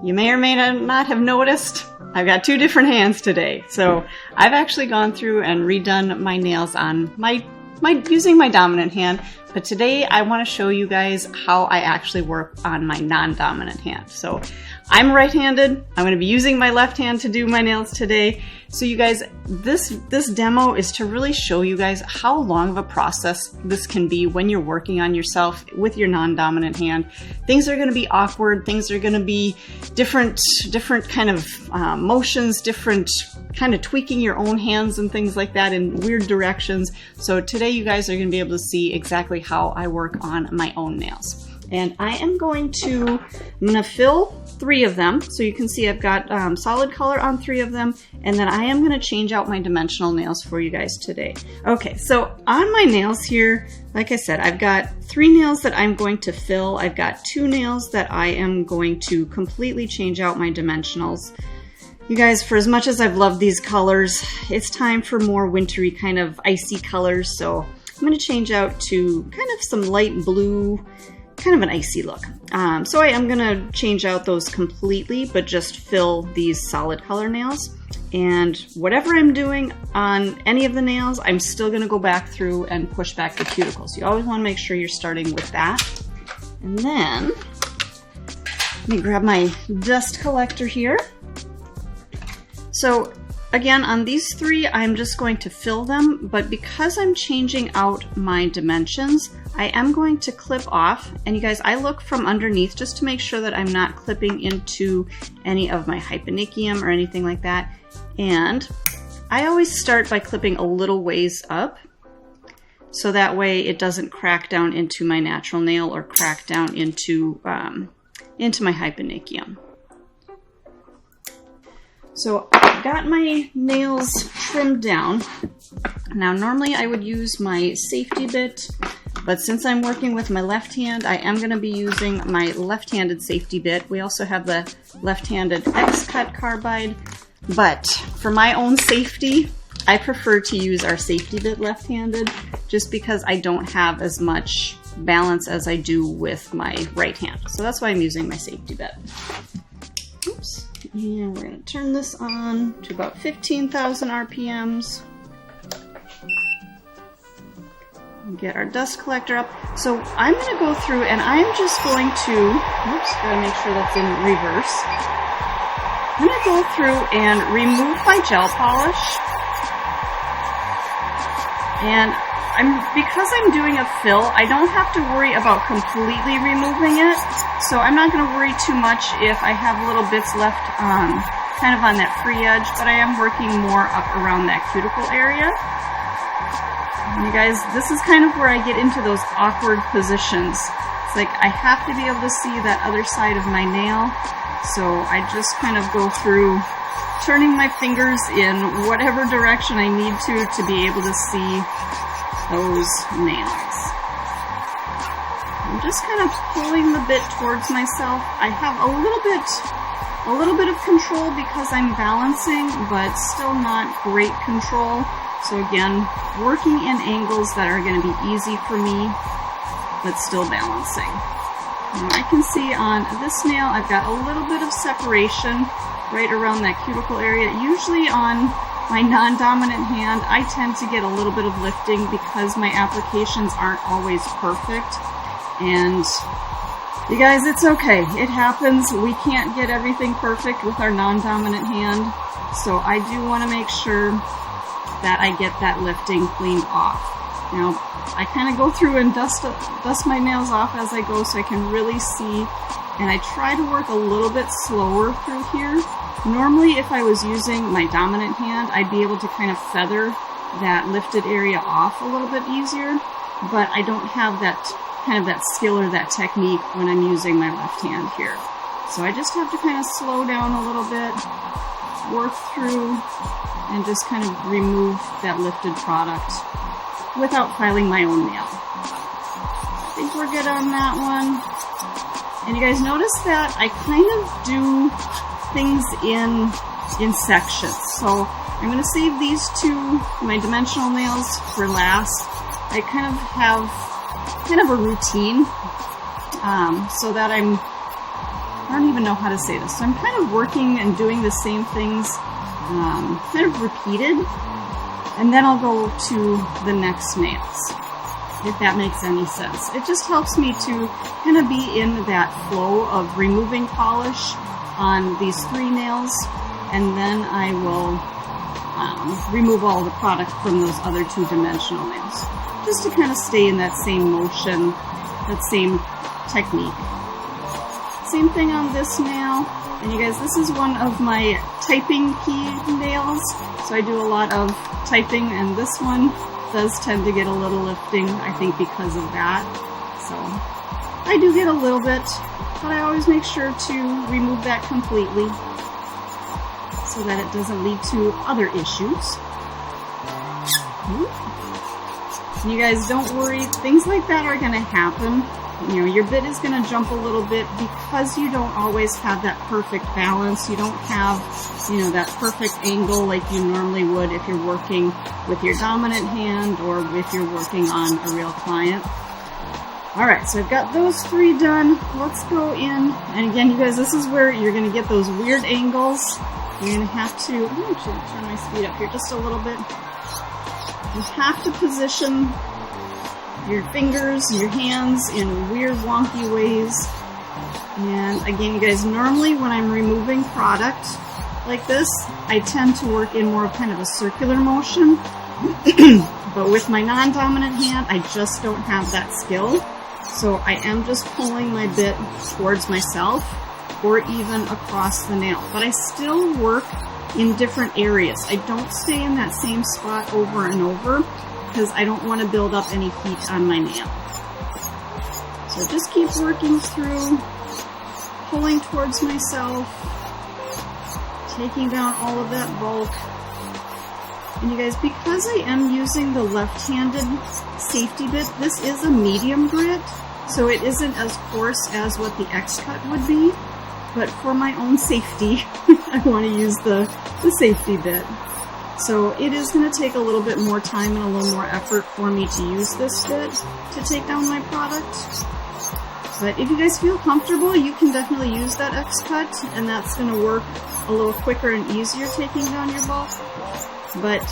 you may or may not have noticed, I've got two different hands today. So I've actually gone through and redone my nails on using my dominant hand, but today I want to show you guys how I actually work on my non-dominant hand. So I'm right-handed. I'm going to be using my left hand to do my nails today. So you guys, this demo is to really show you guys how long of a process this can be when you're working on yourself with your non-dominant hand. Things are going to be awkward. Things are going to be different kind of motions, different kind of tweaking your own hands and things like that in weird directions. So today you guys are going to be able to see exactly how I work on my own nails. And I'm going to fill 3 of them. So you can see I've got solid color on 3 of them. And then I am going to change out my dimensional nails for you guys today. Okay, so on my nails here, like I said, I've got 3 nails that I'm going to fill. I've got 2 nails that I am going to completely change out my dimensionals. You guys, for as much as I've loved these colors, it's time for more wintry kind of icy colors. So I'm going to change out to kind of some light blue, kind of an icy look. So I am going to change out those completely, but just fill these solid color nails. And whatever I'm doing on any of the nails, I'm still going to go back through and push back the cuticles. You always want to make sure you're starting with that. And then let me grab my dust collector here. So again, on these 3, I'm just going to fill them, but because I'm changing out my dimensions, I am going to clip off. And you guys, I look from underneath just to make sure that I'm not clipping into any of my hyponychium or anything like that. And I always start by clipping a little ways up, so that way it doesn't crack down into my natural nail or crack down into my hyponychium. So I've got my nails trimmed down. Now normally I would use my safety bit, but since I'm working with my left hand, I am going to be using my left-handed safety bit. We also have the left-handed X-cut carbide, but for my own safety, I prefer to use our safety bit left-handed just because I don't have as much balance as I do with my right hand. So that's why I'm using my safety bit. Oops. And we're going to turn this on to about 15,000 RPMs. Get our dust collector up. So I'm going to go through and I'm just going to, oops, gotta make sure that's in reverse. I'm going to go through and remove my gel polish. And because I'm doing a fill, I don't have to worry about completely removing it. So I'm not going to worry too much if I have little bits left kind of on that free edge, but I am working more up around that cuticle area. And you guys, this is kind of where I get into those awkward positions. It's like I have to be able to see that other side of my nail, so I just kind of go through turning my fingers in whatever direction I need to be able to see those nails. I'm just kind of pulling the bit towards myself. I have a little bit of control because I'm balancing, but still not great control. So again, working in angles that are going to be easy for me, but still balancing. And I can see on this nail, I've got a little bit of separation right around that cuticle area. Usually on my non-dominant hand, I tend to get a little bit of lifting because my applications aren't always perfect. And you guys, it's okay. It happens. We can't get everything perfect with our non-dominant hand. So I do want to make sure that I get that lifting cleaned off. Now, I kind of go through and dust my nails off as I go so I can really see. And I try to work a little bit slower through here. Normally, if I was using my dominant hand, I'd be able to kind of feather that lifted area off a little bit easier, but I don't have that kind of that skill or that technique when I'm using my left hand here. So I just have to kind of slow down a little bit, work through, and just kind of remove that lifted product without filing my own nail. I think we're good on that one. And you guys notice that I kind of do things in sections. So I'm going to save these 2, my dimensional nails, for last. I kind of have a routine so that I'm I don't even know how to say this. So I'm kind of working and doing the same things, kind of repeated, and then I'll go to the next nails, if that makes any sense. It just helps me to kind of be in that flow of removing polish on these 3 nails, and then I will remove all the product from those other 2-dimensional nails, just to kind of stay in that same motion, that same technique. Same thing on this nail, and you guys, this is one of my typing key nails, so I do a lot of typing, and this one does tend to get a little lifting, I think because of that. So I do get a little bit, but I always make sure to remove that completely so that it doesn't lead to other issues. And you guys, don't worry, things like that are going to happen. You know, your bit is going to jump a little bit because you don't always have that perfect balance. You don't have, you know, that perfect angle like you normally would if you're working with your dominant hand or if you're working on a real client. Alright, so I've got those 3 done. Let's go in. And again, you guys, this is where you're going to get those weird angles. You're going to have to, I'm going to turn my speed up here just a little bit. You have to position your fingers and your hands in weird wonky ways. And again, you guys, normally when I'm removing product like this, I tend to work in more of kind of a circular motion. But with my non-dominant hand, I just don't have that skill. So I am just pulling my bit towards myself or even across the nail. But I still work in different areas. I don't stay in that same spot over and over, because I don't want to build up any heat on my nail. So just keep working through, pulling towards myself, taking down all of that bulk. And you guys, because I am using the left-handed safety bit, this is a medium grit, so it isn't as coarse as what the X-cut would be, but for my own safety, I want to use the safety bit. So it is going to take a little bit more time and a little more effort for me to use this bit to take down my product. But if you guys feel comfortable, you can definitely use that X-cut, and that's going to work a little quicker and easier taking down your bulk. But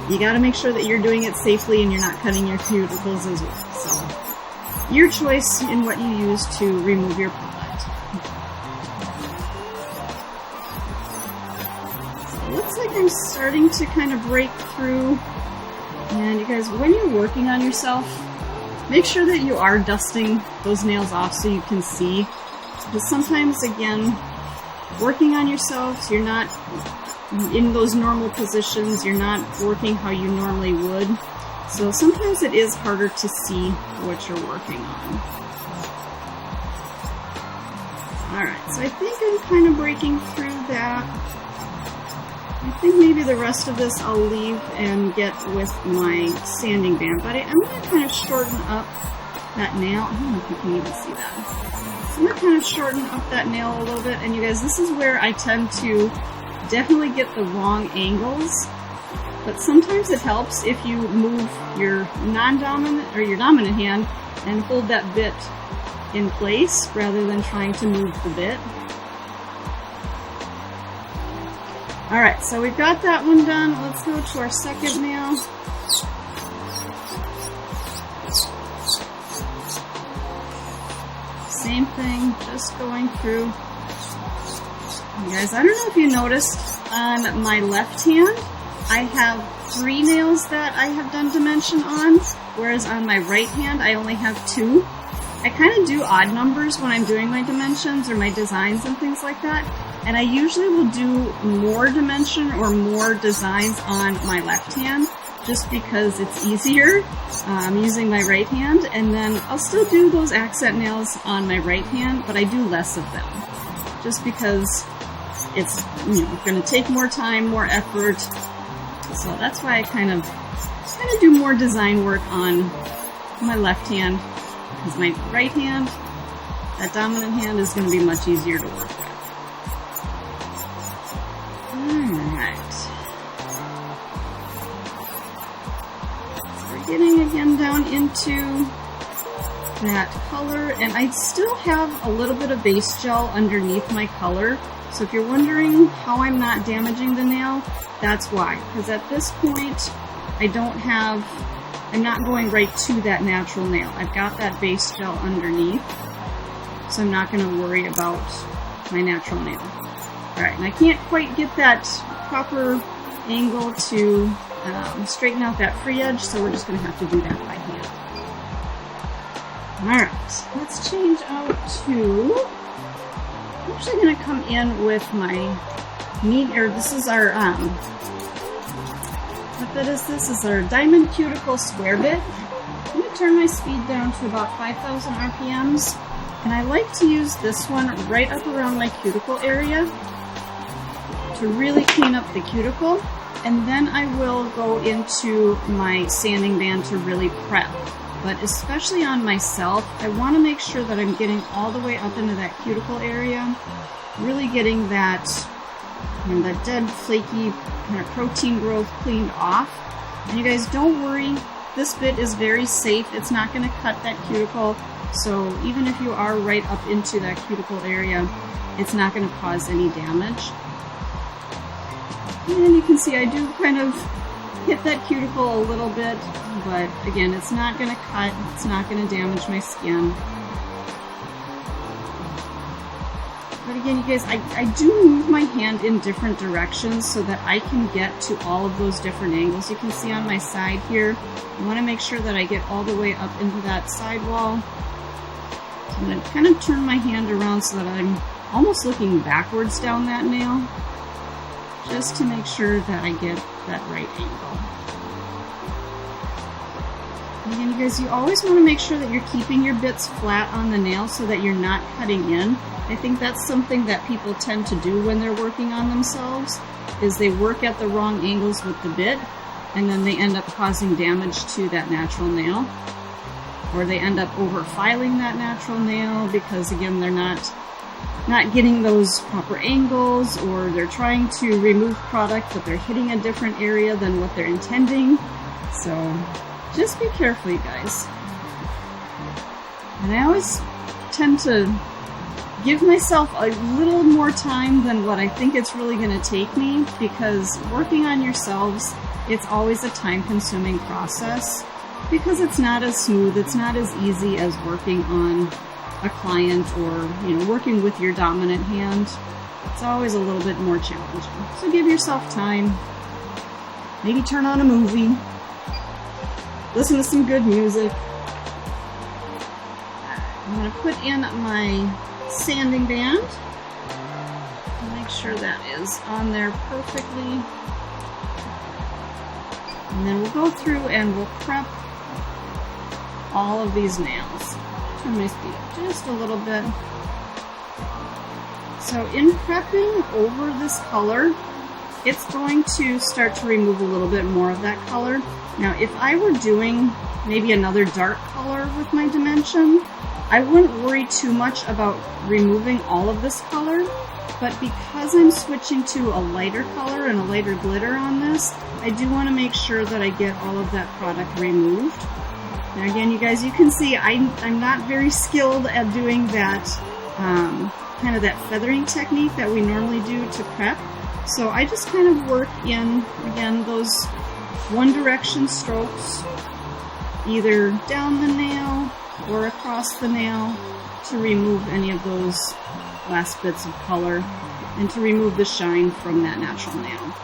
you got to make sure that you're doing it safely and you're not cutting your cuticles as well. So your choice in what you use to remove your product. Looks like I'm starting to kind of break through. And you guys, when you're working on yourself, make sure that you are dusting those nails off so you can see. Because sometimes, again, working on yourself, so you're not in those normal positions, you're not working how you normally would. So sometimes it is harder to see what you're working on. Alright, so I think I'm kind of breaking through that. I think maybe the rest of this I'll leave and get with my sanding band, but I'm going to kind of shorten up that nail. I don't know if you can even see that. So I'm going to kind of shorten up that nail a little bit, and you guys, this is where I tend to definitely get the wrong angles, but sometimes it helps if you move your non-dominant or your dominant hand and hold that bit in place rather than trying to move the bit. Alright, so we've got that one done. Let's go to our second nail. Same thing, just going through. You guys, I don't know if you noticed, on my left hand, I have 3 nails that I have done dimension on, whereas on my right hand, I only have 2. I kind of do odd numbers when I'm doing my dimensions or my designs and things like that. And I usually will do more dimension or more designs on my left hand just because it's easier using my right hand. And then I'll still do those accent nails on my right hand, but I do less of them just because it's, you know, going to take more time, more effort. So that's why I kind of do more design work on my left hand, because my right hand, that dominant hand, is going to be much easier to work with. Alright. So we're getting again down into that color, and I still have a little bit of base gel underneath my color. So if you're wondering how I'm not damaging the nail, that's why. Because at this point, I'm not going right to that natural nail. I've got that base gel underneath, so I'm not going to worry about my natural nail. Alright, and I can't quite get that proper angle to straighten out that free edge, so we're just going to have to do that by hand. Alright, let's change out to... I'm actually going to come in with my this is our, what bit is this? This is our Diamond Cuticle square bit. I'm going to turn my speed down to about 5,000 RPMs, and I like to use this one right up around my cuticle area to really clean up the cuticle, and then I will go into my sanding band to really prep. But especially on myself, I want to make sure that I'm getting all the way up into that cuticle area, really getting that, that dead, flaky kind of protein growth cleaned off. And you guys, don't worry, this bit is very safe. It's not going to cut that cuticle, so even if you are right up into that cuticle area, it's not going to cause any damage. And you can see I do kind of hit that cuticle a little bit, but again, it's not going to cut, it's not going to damage my skin. But again, you guys, I do move my hand in different directions so that I can get to all of those different angles. You can see on my side here, I want to make sure that I get all the way up into that sidewall. So I'm going to kind of turn my hand around so that I'm almost looking backwards down that nail, just to make sure that I get that right angle. And again, you guys, you always want to make sure that you're keeping your bits flat on the nail so that you're not cutting in. I think that's something that people tend to do when they're working on themselves, is they work at the wrong angles with the bit, and then they end up causing damage to that natural nail. Or they end up over-filing that natural nail because, again, they're not getting those proper angles, or they're trying to remove product but they're hitting a different area than what they're intending. So just be careful, you guys. And I always tend to give myself a little more time than what I think it's really going to take me, because working on yourselves, it's always a time-consuming process, because it's not as smooth, it's not as easy as working on a client, or working with your dominant hand. It's always a little bit more challenging. So give yourself time. Maybe turn on a movie. Listen to some good music. I'm going to put in my sanding band. Make sure that is on there perfectly. And then we'll go through and we'll prep all of these nails. Turn my speed up just a little bit. So in prepping over this color, it's going to start to remove a little bit more of that color. Now, if I were doing maybe another dark color with my dimension, I wouldn't worry too much about removing all of this color, but because I'm switching to a lighter color and a lighter glitter on this, I do want to make sure that I get all of that product removed. Now again, you guys, you can see I'm not very skilled at doing that kind of that feathering technique that we normally do to prep. So I just kind of work in, again, those one direction strokes, either down the nail or across the nail, to remove any of those last bits of color and to remove the shine from that natural nail.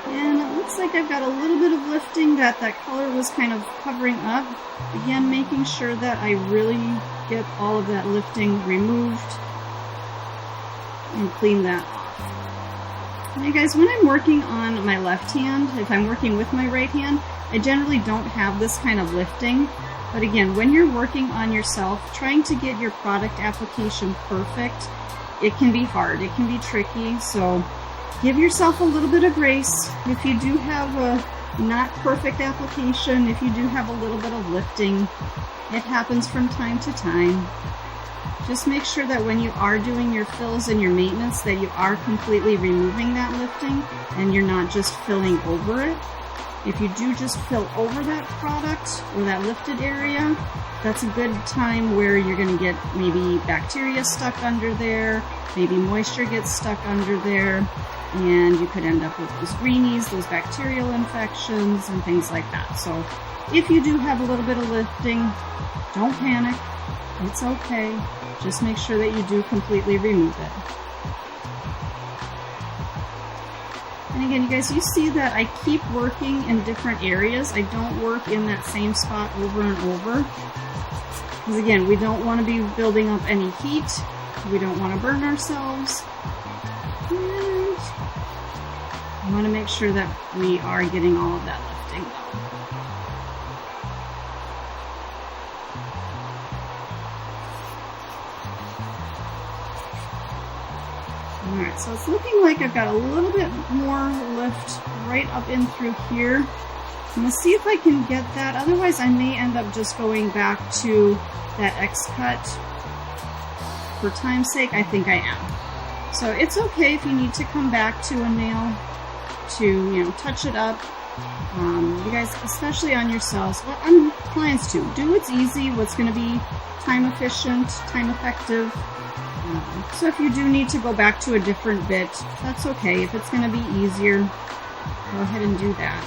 And it looks like I've got a little bit of lifting that color was kind of covering up. Again, making sure that I really get all of that lifting removed and clean that off. And you guys, when I'm working on my left hand, if I'm working with my right hand, I generally don't have this kind of lifting. But again, when you're working on yourself, trying to get your product application perfect, it can be hard, it can be tricky, so give yourself a little bit of grace. If you do have a not perfect application, if you do have a little bit of lifting, it happens from time to time. Just make sure that when you are doing your fills and your maintenance that you are completely removing that lifting and you're not just filling over it. If you do just fill over that product or that lifted area, that's a good time where you're going to get maybe bacteria stuck under there, maybe moisture gets stuck under there, and you could end up with those greenies, those bacterial infections, and things like that. So if you do have a little bit of lifting, don't panic. It's okay. Just make sure that you do completely remove it. And again, you guys, you see that I keep working in different areas. I don't work in that same spot over and over. Because again, we don't want to be building up any heat. We don't want to burn ourselves. And I want to make sure that we are getting all of that lifting though. Alright, so it's looking like I've got a little bit more lift right up in through here. I'm going to see if I can get that, otherwise I may end up just going back to that X-cut. For time's sake, I think I am. So it's okay if you need to come back to a nail to, you know, touch it up. You guys, especially on yourselves, but on clients too, do what's easy, what's going to be time efficient, time effective. So if you do need to go back to a different bit, that's okay. If it's going to be easier, go ahead and do that.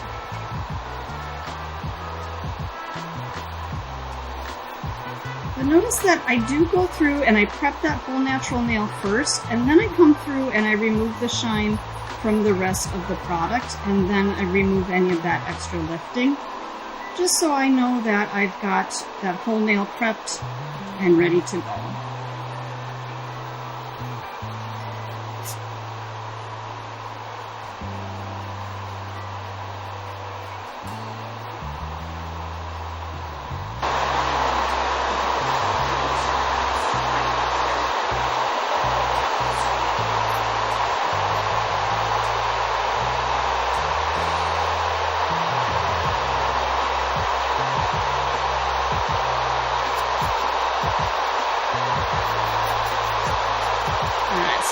But notice that I do go through and I prep that whole natural nail first, and then I come through and I remove the shine from the rest of the product, and then I remove any of that extra lifting, just so I know that I've got that whole nail prepped and ready to go.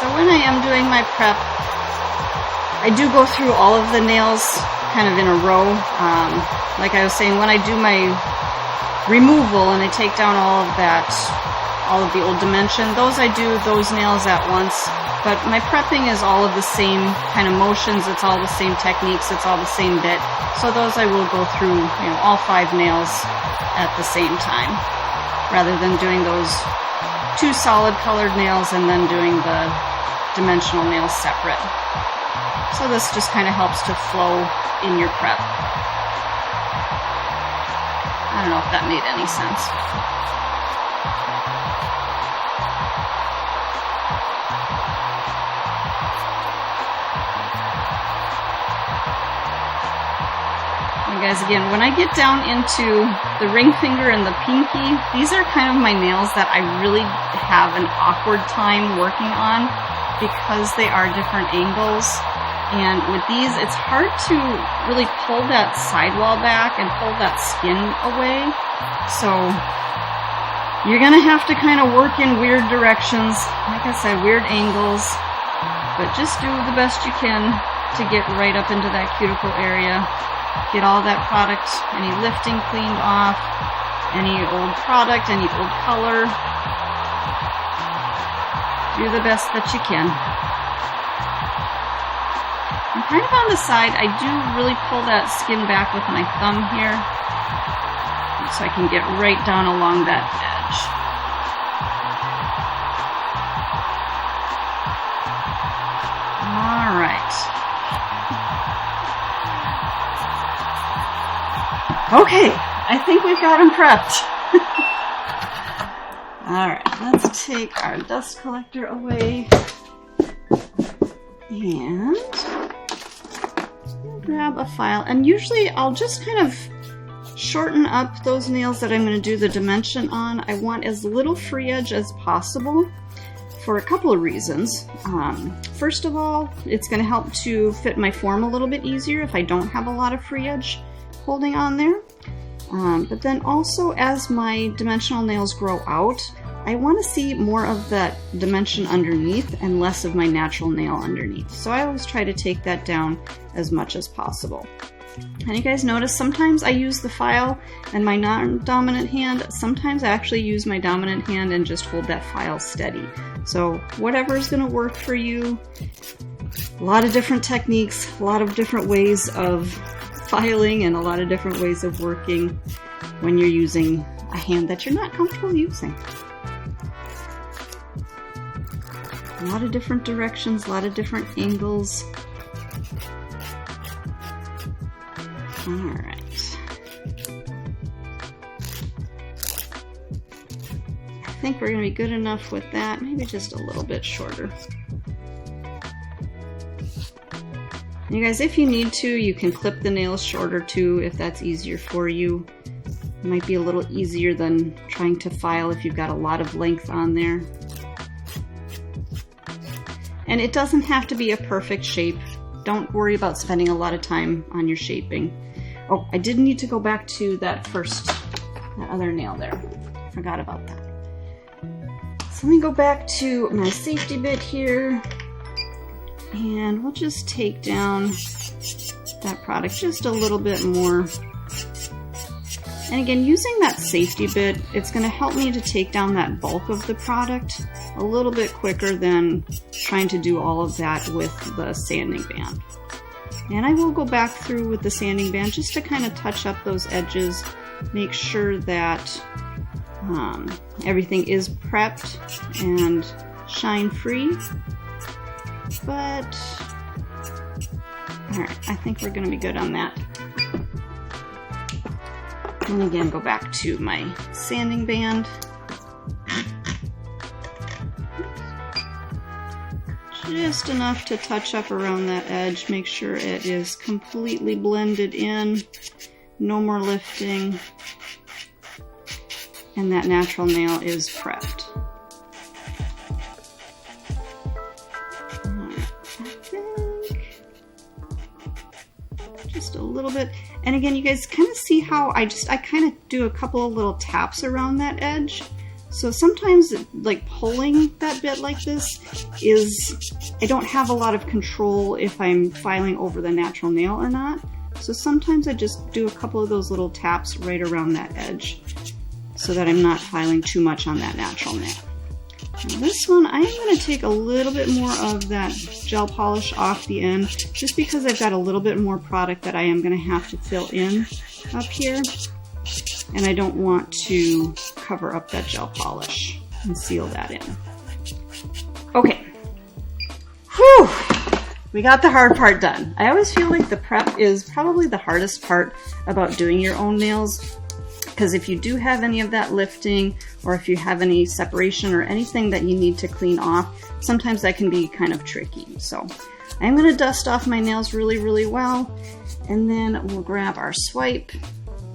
So when I am doing my prep, I do go through all of the nails kind of in a row. Like I was saying, when I do my removal and I take down all of the old dimension, I do those nails at once. But my prepping is all of the same kind of motions, it's all the same techniques, it's all the same bit. So those I will go through, you know, all 5 nails at the same time, rather than doing those 2 solid colored nails and then doing the dimensional nails separate. So this just kind of helps to flow in your prep. I don't know if that made any sense. And guys, again, when I get down into the ring finger and the pinky, these are kind of my nails that I really have an awkward time working on because they are different angles. And with these, it's hard to really pull that sidewall back and pull that skin away. So you're going to have to kind of work in weird directions, like I said, weird angles, but just do the best you can to get right up into that cuticle area. Get all that product, any lifting cleaned off, any old product, any old color. Do the best that you can. And kind of on the side, I do really pull that skin back with my thumb here, so I can get right down along that edge. All right. Okay, I think we've got them prepped. All right, let's take our dust collector away and grab a file. And usually I'll just kind of shorten up those nails that I'm going to do the dimension on. I want as little free edge as possible for a couple of reasons. First of all, it's going to help to fit my form a little bit easier if I don't have a lot of free edge holding on there. But then also, as my dimensional nails grow out, I want to see more of that dimension underneath and less of my natural nail underneath. So I always try to take that down as much as possible. And you guys notice sometimes I use the file and my non-dominant hand. Sometimes I actually use my dominant hand and just hold that file steady. So whatever is going to work for you. A lot of different techniques, a lot of different ways of filing, and a lot of different ways of working when you're using a hand that you're not comfortable using. A lot of different directions, a lot of different angles. Alright. I think we're going to be good enough with that. Maybe just a little bit shorter. And you guys, if you need to, you can clip the nails shorter too if that's easier for you. It might be a little easier than trying to file if you've got a lot of length on there. And it doesn't have to be a perfect shape. Don't worry about spending a lot of time on your shaping. Oh, I did need to go back to that other nail there. Forgot about that. So let me go back to my safety bit here. And we'll just take down that product just a little bit more. And again, using that safety bit, it's going to help me to take down that bulk of the product a little bit quicker than trying to do all of that with the sanding band. And I will go back through with the sanding band just to kind of touch up those edges, make sure that everything is prepped and shine free. But, alright, I think we're going to be good on that. And again, go back to my sanding band. Just enough to touch up around that edge. Make sure it is completely blended in. No more lifting. And that natural nail is prepped. Just a little bit. And again, you guys kind of see how I kind of do a couple of little taps around that edge. So sometimes like pulling that bit like this I don't have a lot of control if I'm filing over the natural nail or not. So sometimes I just do a couple of those little taps right around that edge so that I'm not filing too much on that natural nail. Now this one, I am going to take a little bit more of that gel polish off the end, just because I've got a little bit more product that I am going to have to fill in up here, and I don't want to cover up that gel polish and seal that in. Okay. Whew! We got the hard part done. I always feel like the prep is probably the hardest part about doing your own nails, because if you do have any of that lifting, or if you have any separation or anything that you need to clean off, sometimes that can be kind of tricky. So I'm going to dust off my nails really, really well, and then we'll grab our swipe.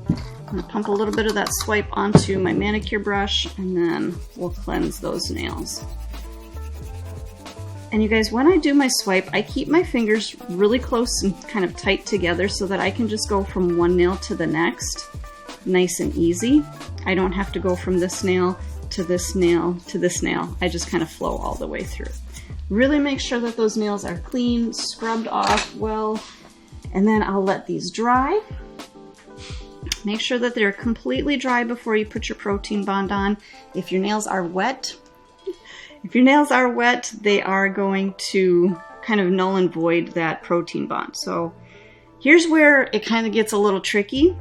I'm going to pump a little bit of that swipe onto my manicure brush, and then we'll cleanse those nails. And you guys, when I do my swipe, I keep my fingers really close and kind of tight together so that I can just go from one nail to the next. Nice and easy. I don't have to go from this nail to this nail to this nail. I just kind of flow all the way through. Really make sure that those nails are clean, scrubbed off well, and then I'll let these dry. Make sure that they're completely dry before you put your protein bond on. If your nails are wet, they are going to kind of null and void that protein bond. So here's where it kind of gets a little tricky.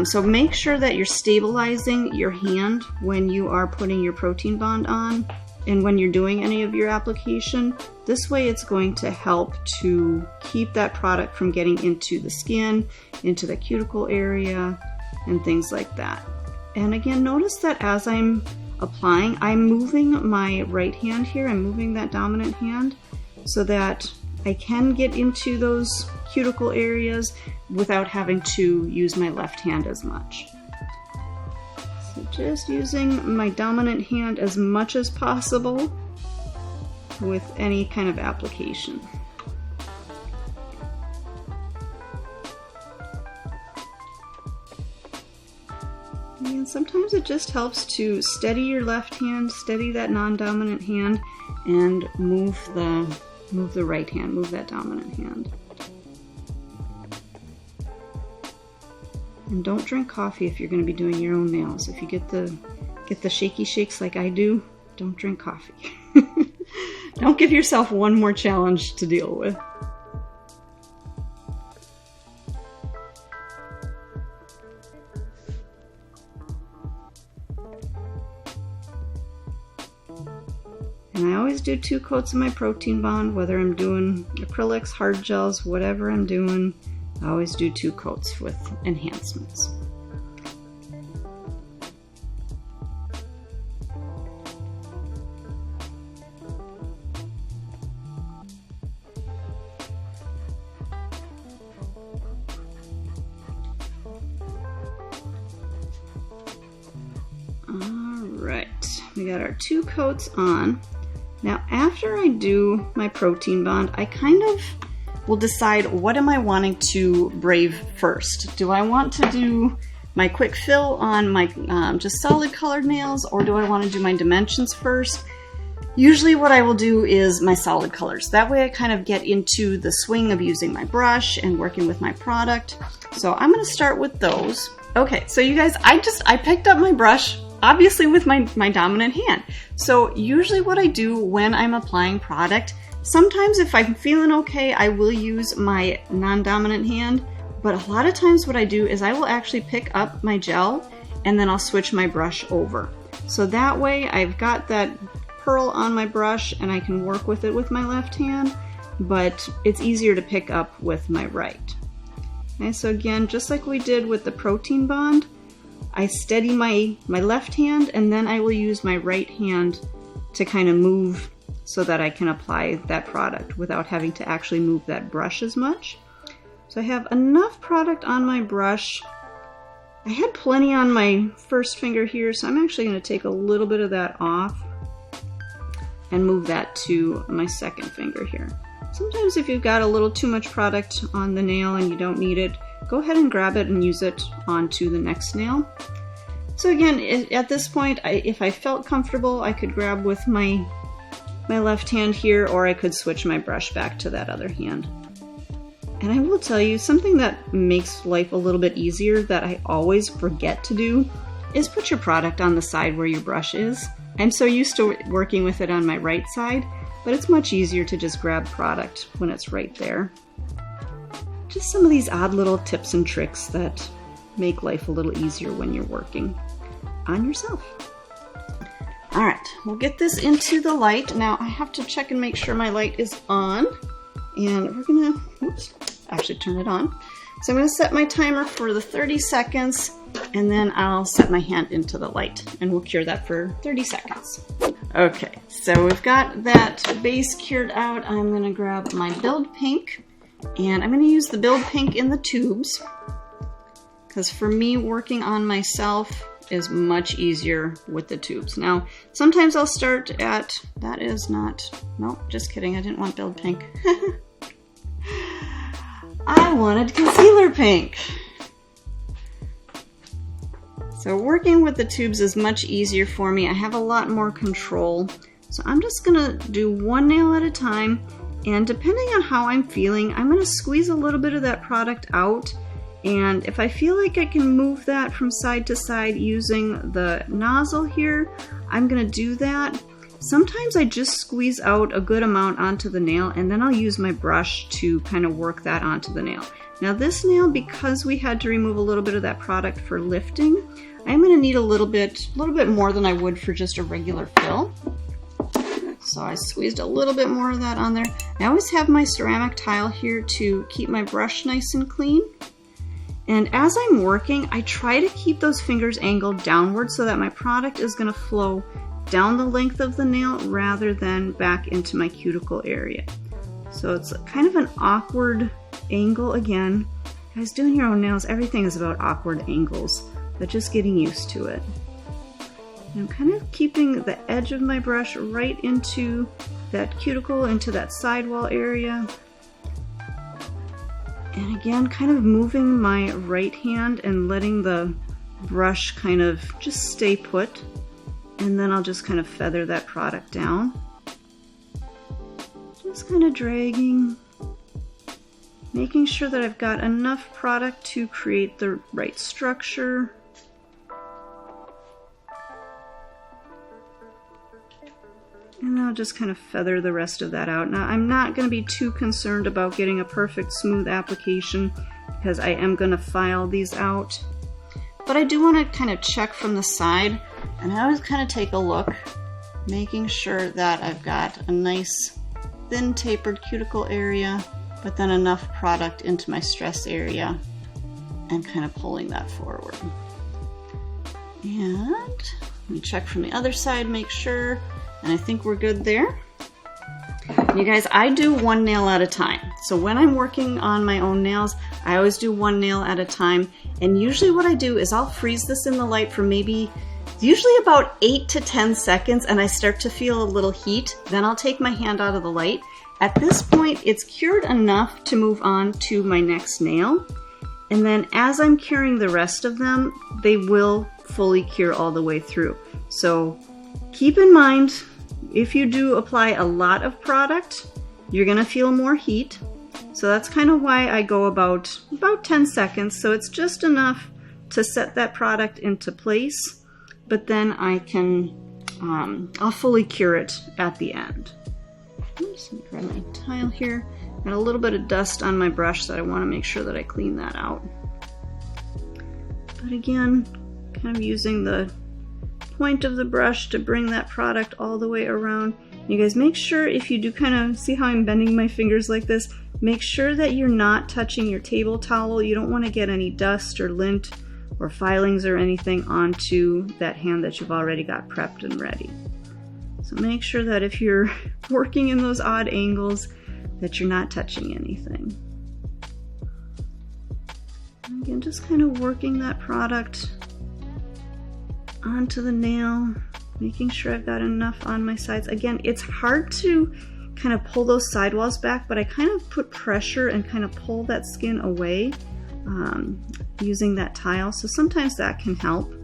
So make sure that you're stabilizing your hand when you are putting your protein bond on and when you're doing any of your application. This way it's going to help to keep that product from getting into the skin, into the cuticle area, and things like that. And again, notice that as I'm applying, I'm moving my right hand here, I'm moving that dominant hand so that I can get into those cuticle areas without having to use my left hand as much. So just using my dominant hand as much as possible with any kind of application. And sometimes it just helps to steady your left hand, steady that non-dominant hand, and move the right hand, move that dominant hand. And don't drink coffee if you're going to be doing your own nails. If you get the shaky shakes like I do, don't drink coffee. Don't give yourself one more challenge to deal with. And I always do 2 coats of my protein bond, whether I'm doing acrylics, hard gels, whatever I'm doing. I always do 2 coats with enhancements. Alright, we got our 2 coats on. Now after I do my protein bond, I kind of will decide what am I wanting to brave first. Do I want to do my quick fill on my just solid colored nails, or do I want to do my dimensions first? Usually what I will do is my solid colors. That way I kind of get into the swing of using my brush and working with my product. So I'm going to start with those. Okay, so you guys, I picked up my brush, obviously with my dominant hand. So usually what I do when I'm applying product, sometimes if I'm feeling okay, I will use my non-dominant hand, but a lot of times what I do is I will actually pick up my gel and then I'll switch my brush over. So that way I've got that pearl on my brush and I can work with it with my left hand, but it's easier to pick up with my right. Okay, so again, just like we did with the protein bond, I steady my left hand and then I will use my right hand to kind of move so that I can apply that product without having to actually move that brush as much. So I have enough product on my brush. I had plenty on my first finger here, so I'm actually going to take a little bit of that off and move that to my second finger here. Sometimes if you've got a little too much product on the nail and you don't need it, go ahead and grab it and use it onto the next nail. So again, at this point, if I felt comfortable, I could grab with my left hand here, or I could switch my brush back to that other hand. And I will tell you, something that makes life a little bit easier that I always forget to do is put your product on the side where your brush is. I'm so used to working with it on my right side, but it's much easier to just grab product when it's right there. Just some of these odd little tips and tricks that make life a little easier when you're working on yourself. All right, we'll get this into the light. Now I have to check and make sure my light is on, and we're gonna, actually turn it on. So I'm gonna set my timer for the 30 seconds, and then I'll set my hand into the light, and we'll cure that for 30 seconds. Okay, so we've got that base cured out. I'm gonna grab my Build Pink, and I'm gonna use the Build Pink in the tubes, because for me, working on myself is much easier with the tubes. Now, sometimes I'll start at, that is not, no, just kidding, I didn't want Build Pink. I wanted Concealer Pink. So working with the tubes is much easier for me. I have a lot more control. So I'm just gonna do one nail at a time, and depending on how I'm feeling, I'm gonna squeeze a little bit of that product out. And if I feel like I can move that from side to side using the nozzle here, I'm gonna do that. Sometimes I just squeeze out a good amount onto the nail, and then I'll use my brush to kind of work that onto the nail. Now this nail, because we had to remove a little bit of that product for lifting, I'm gonna need a little bit more than I would for just a regular fill. So I squeezed a little bit more of that on there. I always have my ceramic tile here to keep my brush nice and clean. And as I'm working, I try to keep those fingers angled downward so that my product is going to flow down the length of the nail rather than back into my cuticle area. So it's kind of an awkward angle again. Guys, doing your own nails, everything is about awkward angles, but just getting used to it. And I'm kind of keeping the edge of my brush right into that cuticle, into that sidewall area. And again, kind of moving my right hand and letting the brush kind of just stay put, and then I'll just kind of feather that product down. Just kind of dragging, making sure that I've got enough product to create the right structure. And I'll just kind of feather the rest of that out. Now, I'm not going to be too concerned about getting a perfect smooth application because I am going to file these out. But I do want to kind of check from the side, and I always kind of take a look, making sure that I've got a nice thin tapered cuticle area, but then enough product into my stress area, and kind of pulling that forward. And let me check from the other side, make sure. And I think we're good there. You guys, I do one nail at a time. So when I'm working on my own nails, I always do one nail at a time. And usually what I do is I'll freeze this in the light for usually about 8 to 10 seconds, and I start to feel a little heat. Then I'll take my hand out of the light. At this point, it's cured enough to move on to my next nail. And then as I'm curing the rest of them, they will fully cure all the way through. So keep in mind, if you do apply a lot of product, you're gonna feel more heat. So that's kind of why I go about 10 seconds. So it's just enough to set that product into place, but then I can, I'll fully cure it at the end. I'm just gonna grab my tile here. Got a little bit of dust on my brush, so I wanna make sure that I clean that out. But again, kind of using the point of the brush to bring that product all the way around. You guys, make sure if you do kind of see how I'm bending my fingers like this, make sure that you're not touching your table towel. You don't want to get any dust or lint or filings or anything onto that hand that you've already got prepped and ready. So make sure that if you're working in those odd angles, that you're not touching anything. And again, just kind of working that product onto the nail, making sure I've got enough on my sides. Again, it's hard to kind of pull those sidewalls back, but I kind of put pressure and kind of pull that skin away using that tile, so sometimes that can help.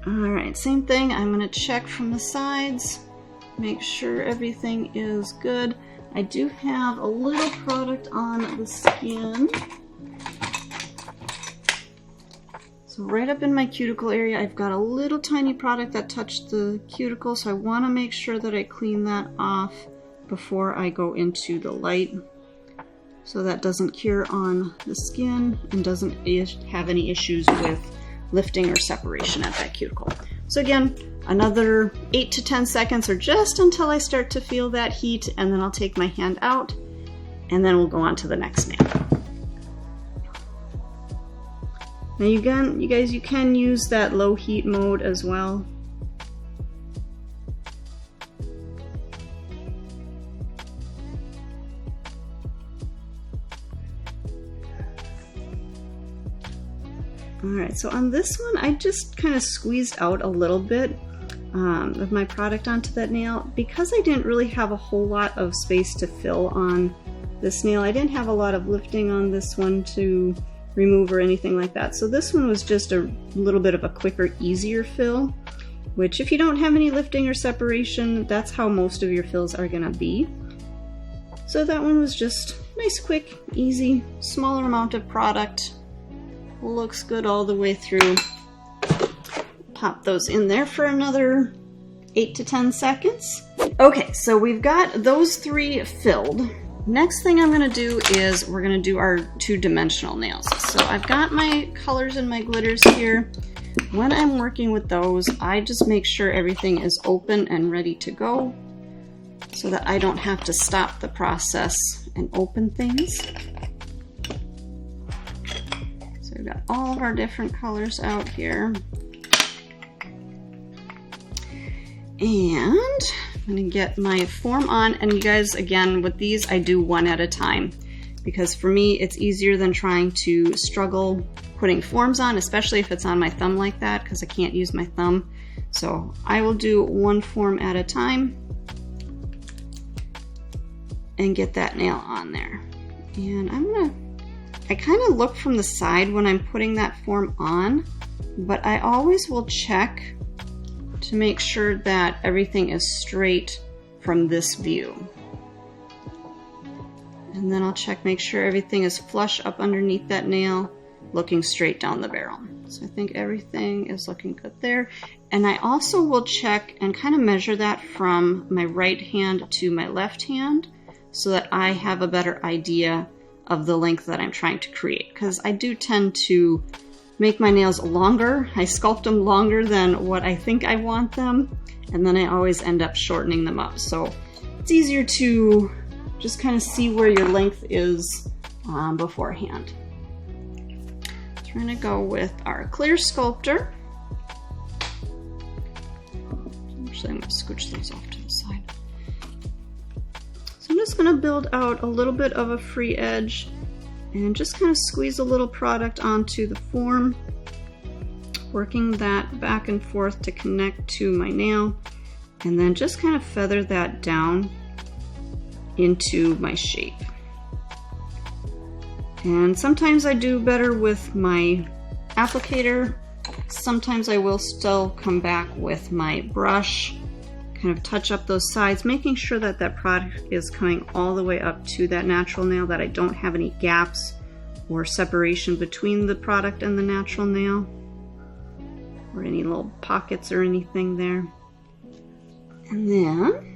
Alright, same thing, I'm going to check from the sides, make sure everything is good. I do have a little product on the skin. So right up in my cuticle area, I've got a little tiny product that touched the cuticle, so I want to make sure that I clean that off before I go into the light, so that doesn't cure on the skin and doesn't have any issues with lifting or separation at that cuticle. So again, another 8 to 10 seconds, or just until I start to feel that heat, and then I'll take my hand out, and then we'll go on to the next nail. Now you guys, you can use that low heat mode as well. Alright, so on this one, I just kind of squeezed out a little bit of my product onto that nail. Because I didn't really have a whole lot of space to fill on this nail, I didn't have a lot of lifting on this one to remove or anything like that. So this one was just a little bit of a quicker, easier fill, which if you don't have any lifting or separation, that's how most of your fills are gonna be. So that one was just nice, quick, easy, smaller amount of product. Looks good all the way through. Pop those in there for another 8 to 10 seconds. Okay, so we've got those 3 filled. Next thing I'm gonna do is we're gonna do our 2-dimensional nails. So I've got my colors and my glitters here. When I'm working with those, I just make sure everything is open and ready to go so that I don't have to stop the process and open things. So we've got all of our different colors out here. And I'm gonna get my form on, and you guys, again, with these, I do one at a time, because for me, it's easier than trying to struggle putting forms on, especially if it's on my thumb like that, because I can't use my thumb. So I will do one form at a time and get that nail on there. And I'm gonna I kind of look from the side when I'm putting that form on, but I always will check to make sure that everything is straight from this view. And then I'll check, make sure everything is flush up underneath that nail, looking straight down the barrel. So I think everything is looking good there. And I also will check and kind of measure that from my right hand to my left hand so that I have a better idea of the length that I'm trying to create. Because I do tend to make my nails longer. I sculpt them longer than what I think I want them. And then I always end up shortening them up. So it's easier to just kind of see where your length is beforehand. We're going to go with our clear sculptor. Actually, I'm going to scooch those off to the side. So I'm just going to build out a little bit of a free edge and just kind of squeeze a little product onto the form, working that back and forth to connect to my nail, and then just kind of feather that down into my shape. And sometimes I do better with my applicator. Sometimes I will still come back with my brush, kind of touch up those sides, making sure that that product is coming all the way up to that natural nail, that I don't have any gaps or separation between the product and the natural nail, or any little pockets or anything there. And then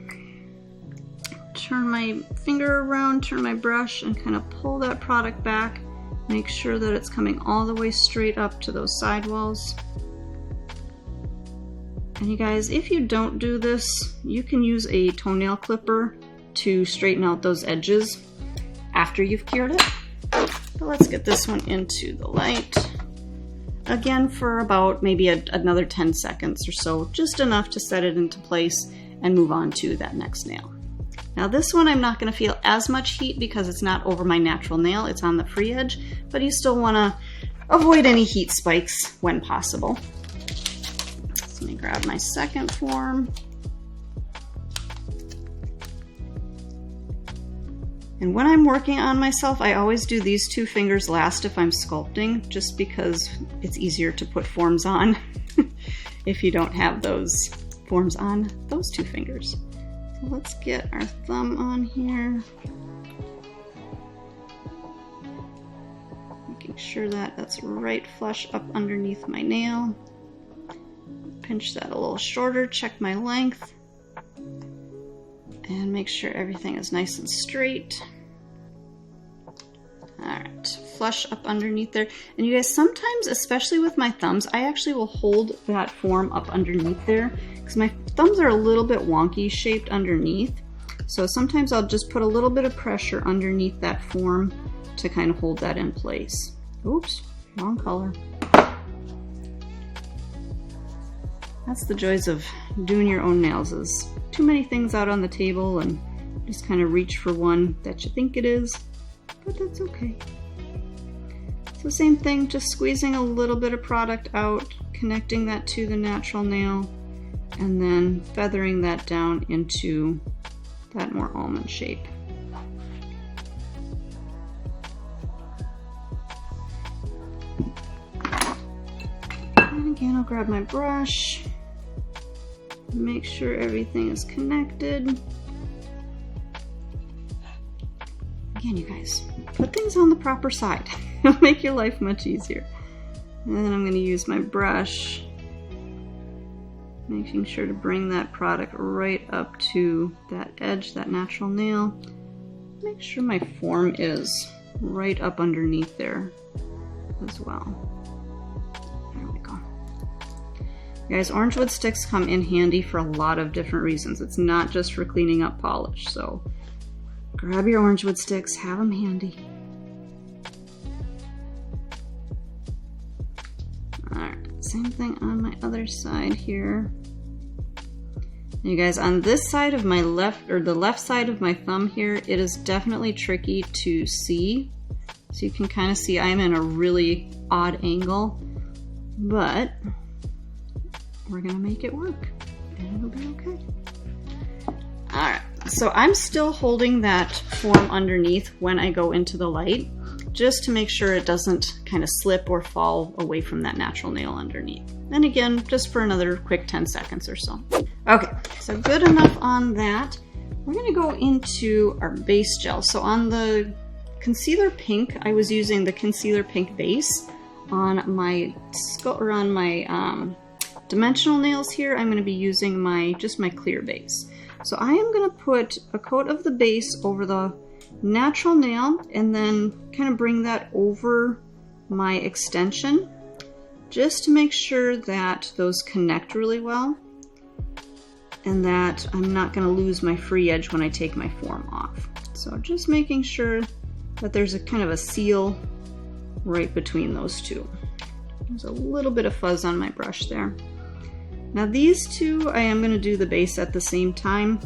turn my finger around, turn my brush, and kind of pull that product back. Make sure that it's coming all the way straight up to those sidewalls. And you guys, if you don't do this, you can use a toenail clipper to straighten out those edges after you've cured it. But let's get this one into the light. Again, for about maybe another 10 seconds or so, just enough to set it into place and move on to that next nail. Now this one I'm not going to feel as much heat because it's not over my natural nail, it's on the free edge, but you still want to avoid any heat spikes when possible. So let me grab my second form. And when I'm working on myself, I always do these two fingers last if I'm sculpting, just because it's easier to put forms on if you don't have those forms on those two fingers. So let's get our thumb on here. Making sure that that's right flush up underneath my nail. Pinch that a little shorter, check my length, and make sure everything is nice and straight. Alright, flush up underneath there. And you guys, sometimes, especially with my thumbs, I actually will hold that form up underneath there because my thumbs are a little bit wonky shaped underneath. So sometimes I'll just put a little bit of pressure underneath that form to kind of hold that in place. Oops, wrong color. That's the joys of doing your own nails, is too many things out on the table and just kind of reach for one that you think it is, but that's okay. So same thing, just squeezing a little bit of product out, connecting that to the natural nail, and then feathering that down into that more almond shape. And again, I'll grab my brush, make sure everything is connected. Again, you guys, put things on the proper side. It'll make your life much easier. And then I'm going to use my brush, making sure to bring that product right up to that edge, that natural nail. Make sure my form is right up underneath there as well. There we go. You guys, orange wood sticks come in handy for a lot of different reasons. It's not just for cleaning up polish, so grab your orange wood sticks, have them handy. Alright, same thing on my other side here. You guys, on this side of my left, or the left side of my thumb here, it is definitely tricky to see. So you can kind of see I'm in a really odd angle, but we're gonna make it work and it'll be okay. Alright, so I'm still holding that form underneath when I go into the light. just to make sure it doesn't kind of slip or fall away from that natural nail underneath. And again, just for another quick 10 seconds or so. Okay, so good enough on that. We're gonna go into our base gel. So on the concealer pink, I was using the concealer pink base. On my dimensional nails here, I'm gonna be using just my clear base. So I am gonna put a coat of the base over the natural nail and then kind of bring that over my extension just to make sure that those connect really well and that I'm not going to lose my free edge when I take my form off. So just making sure that there's a kind of a seal right between those two. There's a little bit of fuzz on my brush there. Now these two, I am going to do the base at the same time,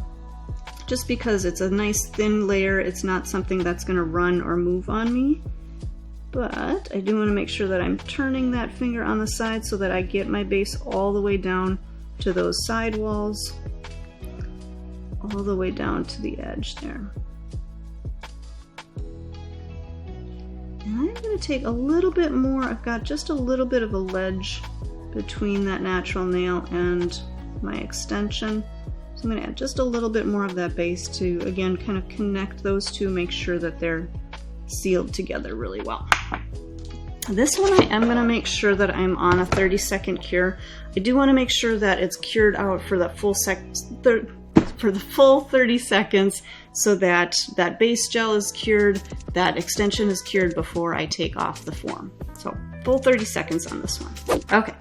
just because it's a nice thin layer. It's not something that's going to run or move on me. But I do want to make sure that I'm turning that finger on the side so that I get my base all the way down to those side walls, all the way down to the edge there. And I'm going to take a little bit more. I've got just a little bit of a ledge between that natural nail and my extension. So I'm going to add just a little bit more of that base to, again, kind of connect those two, make sure that they're sealed together really well. This one I am going to make sure that I'm on a 30-second cure. I do want to make sure that it's cured out for the full 30 seconds so that that base gel is cured, that extension is cured before I take off the form. So full 30 seconds on this one. Okay.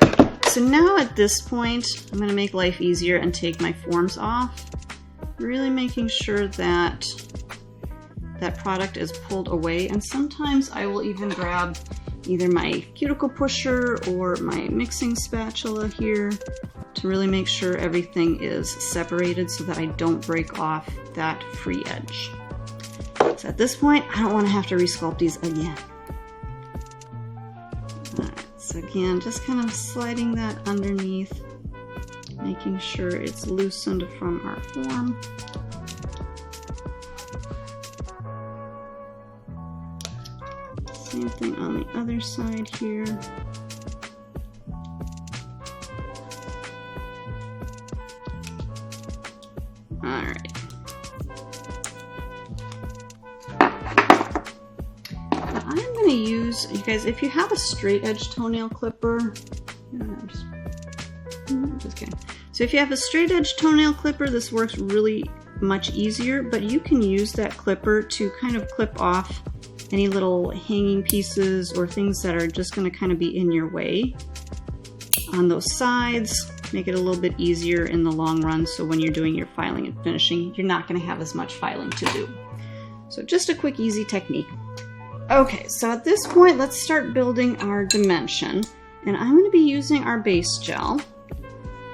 So now at this point, I'm going to make life easier and take my forms off, really making sure that that product is pulled away. And sometimes I will even grab either my cuticle pusher or my mixing spatula here to really make sure everything is separated so that I don't break off that free edge. So at this point, I don't want to have to resculpt these again. So again, just kind of sliding that underneath, making sure it's loosened from our form. Same thing on the other side here. Alright. I'm going to use, you guys, if you have a straight edge toenail clipper, just kidding. So if you have a straight edge toenail clipper, this works really much easier, but you can use that clipper to kind of clip off any little hanging pieces or things that are just going to kind of be in your way on those sides. Make it a little bit easier in the long run, so when you're doing your filing and finishing, you're not going to have as much filing to do. So just a quick, easy technique. Okay, so at this point, let's start building our dimension. And I'm going to be using our base gel.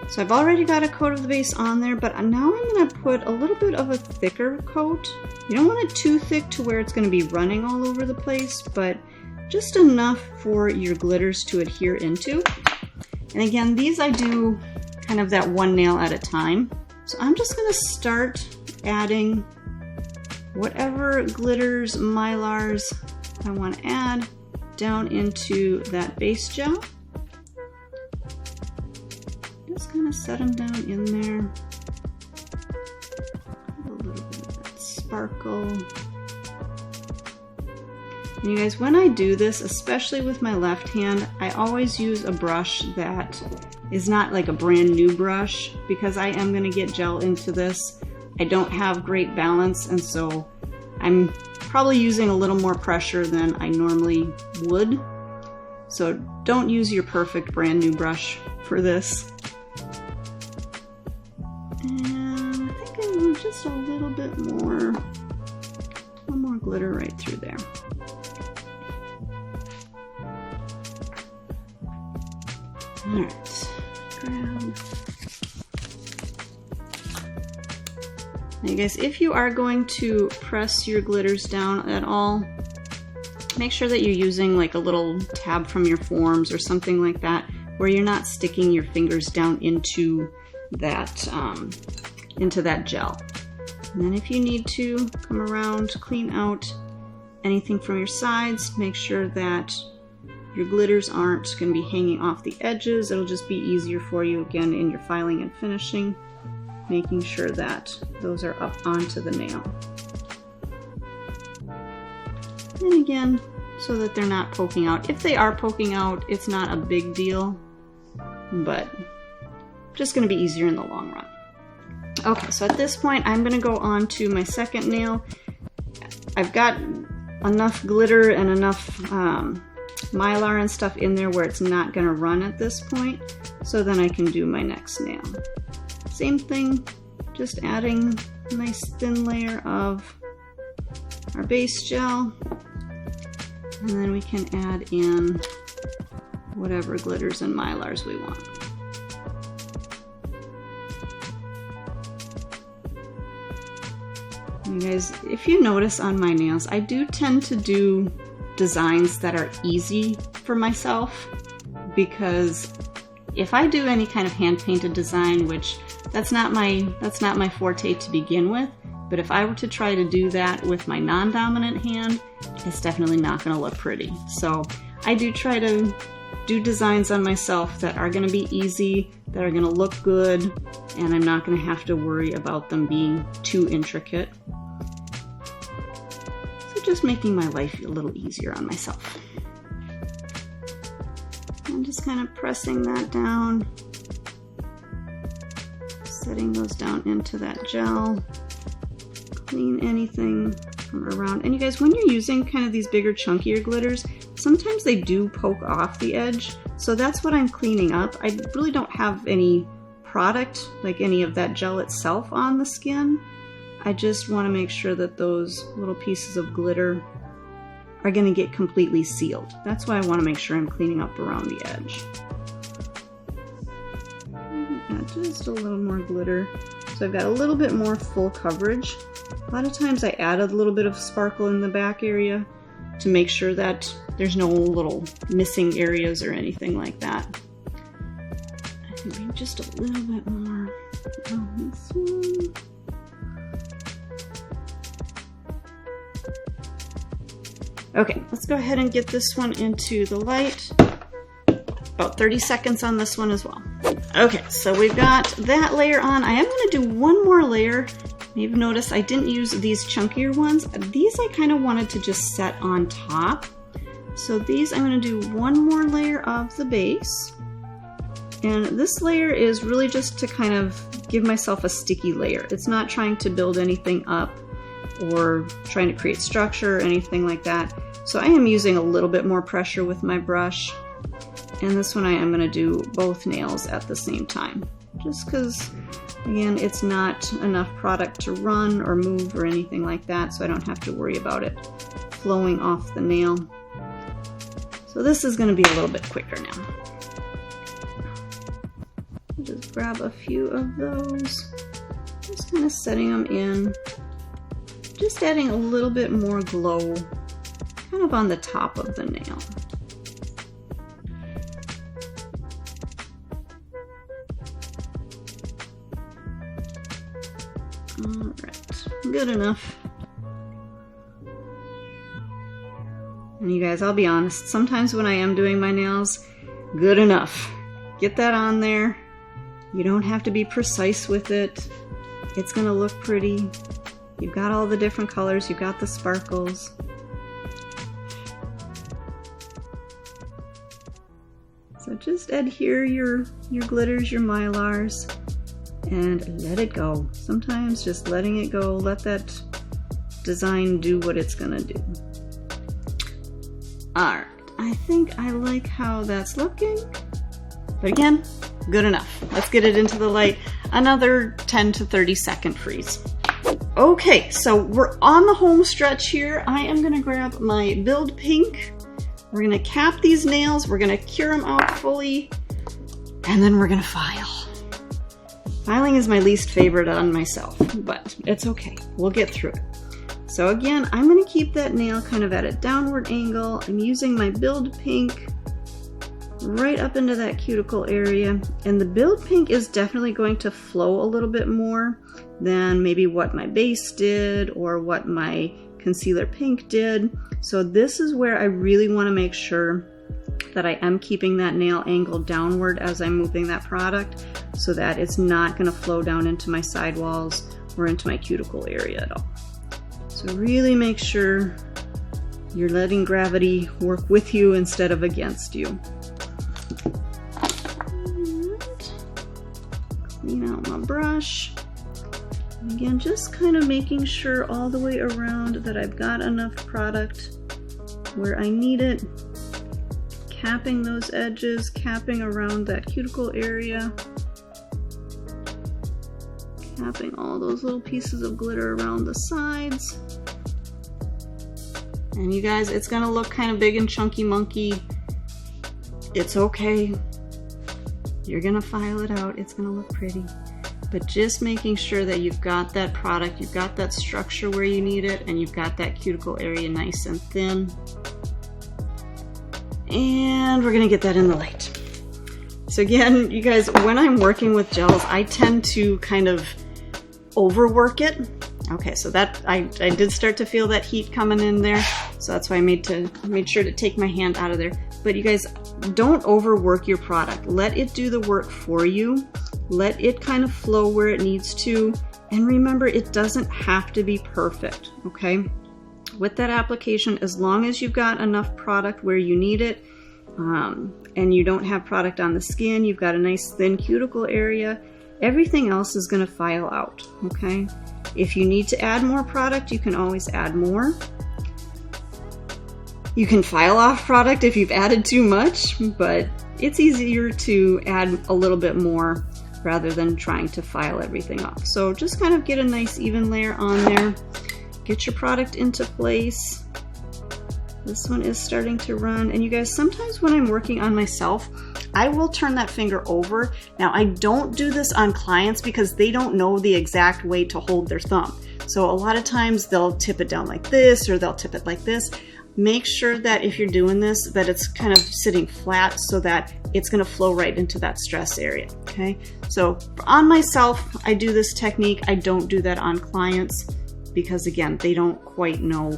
So I've already got a coat of the base on there, but now I'm going to put a little bit of a thicker coat. You don't want it too thick to where it's going to be running all over the place, but just enough for your glitters to adhere into. And again, these I do kind of that one nail at a time. So I'm just going to start adding whatever glitters, mylars I want to add down into that base gel. Just kind of set them down in there. A little bit of that sparkle. And you guys, when I do this, especially with my left hand, I always use a brush that is not like a brand new brush because I am going to get gel into this. I don't have great balance, and so I'm probably using a little more pressure than I normally would. So don't use your perfect brand new brush for this. And I think I want just a little bit more, one more glitter right through there. Alright, grab. Now you guys, if you are going to press your glitters down at all, make sure that you're using like a little tab from your forms or something like that, where you're not sticking your fingers down into that gel. And then if you need to, come around, clean out anything from your sides, make sure that your glitters aren't going to be hanging off the edges. It'll just be easier for you again in your filing and finishing, making sure that those are up onto the nail. And again, so that they're not poking out. If they are poking out, it's not a big deal, but just going to be easier in the long run. Okay, so at this point, I'm going to go on to my second nail. I've got enough glitter and enough mylar and stuff in there where it's not going to run at this point, so then I can do my next nail. Same thing, just adding a nice thin layer of our base gel, and then we can add in whatever glitters and mylars we want. You guys, if you notice on my nails, I do tend to do designs that are easy for myself, because if I do any kind of hand-painted design, which that's not my forte to begin with, but if I were to try to do that with my non-dominant hand, it's definitely not going to look pretty. So I do try to do designs on myself that are going to be easy, that are going to look good, and I'm not going to have to worry about them being too intricate. So just making my life a little easier on myself. I'm just kind of pressing that down, setting those down into that gel. Clean anything from around. And you guys, when you're using kind of these bigger, chunkier glitters, sometimes they do poke off the edge. So that's what I'm cleaning up. I really don't have any product, like any of that gel itself, on the skin. I just want to make sure that those little pieces of glitter are going to get completely sealed. That's why I want to make sure I'm cleaning up around the edge. Just a little more glitter. So I've got a little bit more full coverage. A lot of times I add a little bit of sparkle in the back area to make sure that there's no little missing areas or anything like that. I think maybe just a little bit more on this one. Okay, let's go ahead and get this one into the light. About 30 seconds on this one as well. Okay, so we've got that layer on. I am going to do one more layer. You've noticed I didn't use these chunkier ones. These I kind of wanted to just set on top. So these I'm going to do one more layer of the base. And this layer is really just to kind of give myself a sticky layer. It's not trying to build anything up or trying to create structure or anything like that. So I am using a little bit more pressure with my brush. And this one I am going to do both nails at the same time. Just because, again, it's not enough product to run or move or anything like that, so I don't have to worry about it flowing off the nail. So this is going to be a little bit quicker now. Just grab a few of those, just kind of setting them in, just adding a little bit more glow kind of on the top of the nail. Alright, good enough. And you guys, I'll be honest, sometimes when I am doing my nails, good enough. Get that on there. You don't have to be precise with it. It's gonna look pretty. You've got all the different colors, you've got the sparkles. So just adhere your glitters, your mylars, and let it go. Sometimes just letting it go, let that design do what it's gonna do. Alright, I think I like how that's looking. But again, good enough. Let's get it into the light. Another 10 to 30 second freeze. Okay, so we're on the home stretch here. I am gonna grab my Build Pink. We're gonna cap these nails, we're gonna cure them out fully, and then we're gonna file. Filing is my least favorite on myself, but it's okay. We'll get through it. So again, I'm gonna keep that nail kind of at a downward angle. I'm using my Build Pink right up into that cuticle area, and the Build Pink is definitely going to flow a little bit more than maybe what my base did or what my concealer pink did. So this is where I really want to make sure that I am keeping that nail angle downward as I'm moving that product, so that it's not going to flow down into my sidewalls or into my cuticle area at all. So really make sure you're letting gravity work with you instead of against you. And clean out my brush. Again, just kind of making sure all the way around that I've got enough product where I need it. Capping those edges, capping around that cuticle area. Capping all those little pieces of glitter around the sides. And you guys, it's gonna look kind of big and chunky monkey. It's okay. You're gonna file it out, it's gonna look pretty. But just making sure that you've got that product, you've got that structure where you need it, and you've got that cuticle area nice and thin. And we're gonna get that in the light. So again, you guys, when I'm working with gels, I tend to kind of overwork it. Okay, so that I did start to feel that heat coming in there, so that's why I made sure to take my hand out of there. But you guys, don't overwork your product. Let it do the work for you. Let it kind of flow where it needs to. And remember, it doesn't have to be perfect, okay? With that application, as long as you've got enough product where you need it, and you don't have product on the skin, you've got a nice thin cuticle area, everything else is gonna file out, okay? If you need to add more product, you can always add more. You can file off product if you've added too much, but it's easier to add a little bit more rather than trying to file everything off. So just kind of get a nice even layer on there. Get your product into place. This one is starting to run. And you guys, sometimes when I'm working on myself, I will turn that finger over. Now, I don't do this on clients because they don't know the exact way to hold their thumb. So a lot of times they'll tip it down like this, or they'll tip it like this. Make sure that if you're doing this, that it's kind of sitting flat so that it's gonna flow right into that stress area, okay? So on myself, I do this technique. I don't do that on clients because again, they don't quite know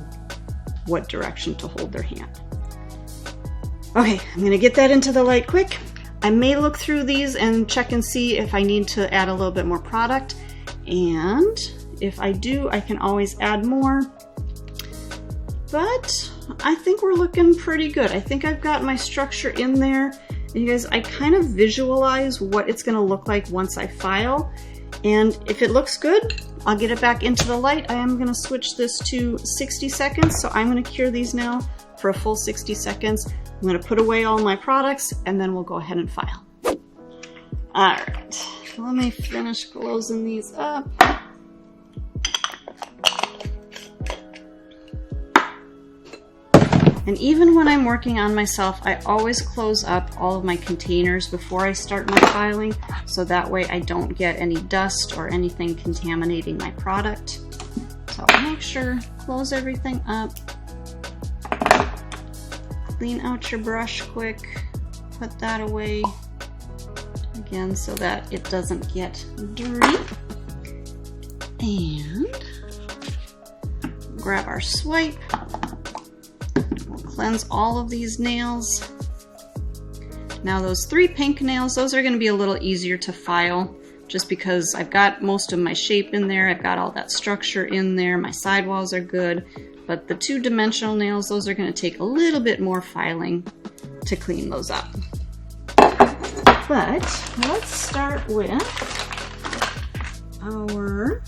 what direction to hold their hand. Okay, I'm gonna get that into the light quick. I may look through these and check and see if I need to add a little bit more product. And if I do, I can always add more. But I think we're looking pretty good. I think I've got my structure in there. And you guys, I kind of visualize what it's gonna look like once I file. And if it looks good, I'll get it back into the light. I am gonna switch this to 60 seconds. So I'm gonna cure these now for a full 60 seconds. I'm gonna put away all my products and then we'll go ahead and file. All right, let me finish closing these up. And even when I'm working on myself, I always close up all of my containers before I start my filing, so that way I don't get any dust or anything contaminating my product. So make sure, close everything up. Clean out your brush quick, put that away again so that it doesn't get dirty. And grab our swipe. Cleanse all of these nails. Now those 3 pink nails, those are going to be a little easier to file just because I've got most of my shape in there. I've got all that structure in there. My sidewalls are good. But the 2-dimensional nails, those are going to take a little bit more filing to clean those up. But let's start with our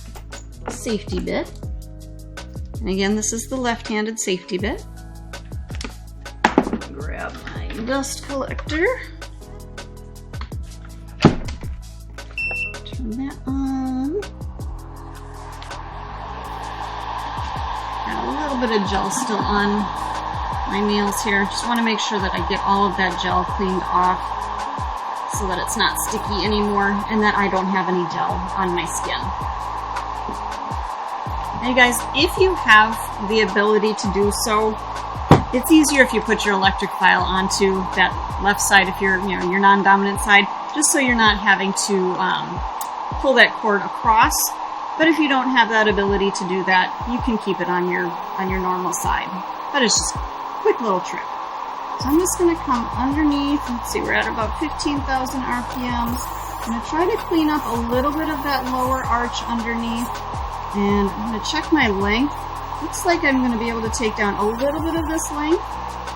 safety bit. And again, this is the left-handed safety bit. Grab my dust collector. Turn that on. Got a little bit of gel still on my nails here. Just want to make sure that I get all of that gel cleaned off so that it's not sticky anymore and that I don't have any gel on my skin. Now you guys, if you have the ability to do so, it's easier if you put your electric file onto that left side if you're, your non-dominant side, just so you're not having to pull that cord across. But if you don't have that ability to do that, you can keep it on your normal side. But it's just a quick little trick. So I'm just going to come underneath. Let's see, we're at about 15,000 RPMs. I'm going to try to clean up a little bit of that lower arch underneath. And I'm going to check my length. Looks like I'm going to be able to take down a little bit of this length.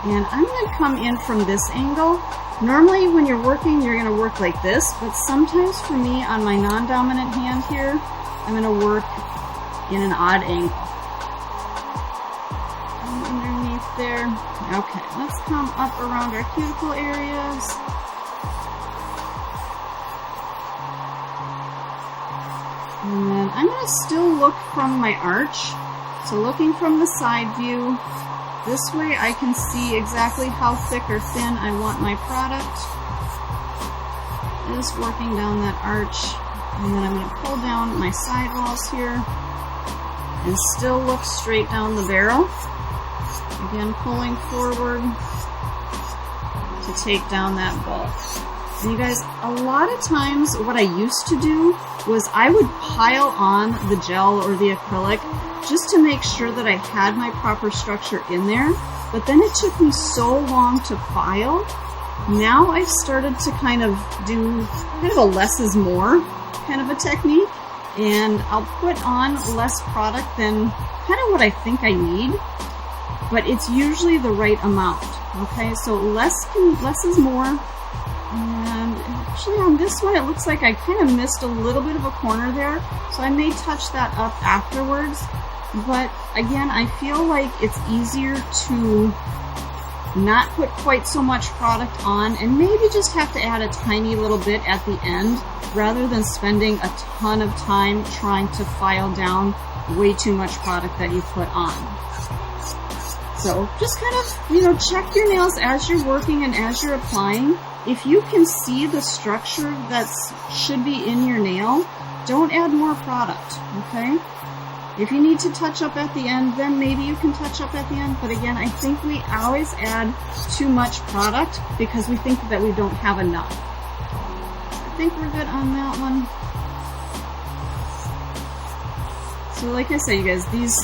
And I'm going to come in from this angle. Normally when you're working, you're going to work like this. But sometimes for me, on my non-dominant hand here, I'm going to work in an odd angle. Underneath there. Okay, let's come up around our cuticle areas. And then I'm going to still look from my arch. So looking from the side view, this way I can see exactly how thick or thin I want my product. Just working down that arch. And then I'm going to pull down my sidewalls here and still look straight down the barrel. Again, pulling forward to take down that bulk. And you guys, a lot of times what I used to do was I would pile on the gel or the acrylic just to make sure that I had my proper structure in there. But then it took me so long to file. Now I've started to kind of do kind of a less is more kind of a technique, and I'll put on less product than kind of what I think I need, but it's usually the right amount. Okay, so less is more. And actually on this one it looks like I kind of missed a little bit of a corner there, so I may touch that up afterwards. But again, I feel like it's easier to not put quite so much product on and maybe just have to add a tiny little bit at the end rather than spending a ton of time trying to file down way too much product that you put on. So just kind of, check your nails as you're working and as you're applying. If you can see the structure that should be in your nail, don't add more product, okay? If you need to touch up at the end, then maybe you can touch up at the end. But again, I think we always add too much product because we think that we don't have enough. I think we're good on that one. So like I said, you guys, these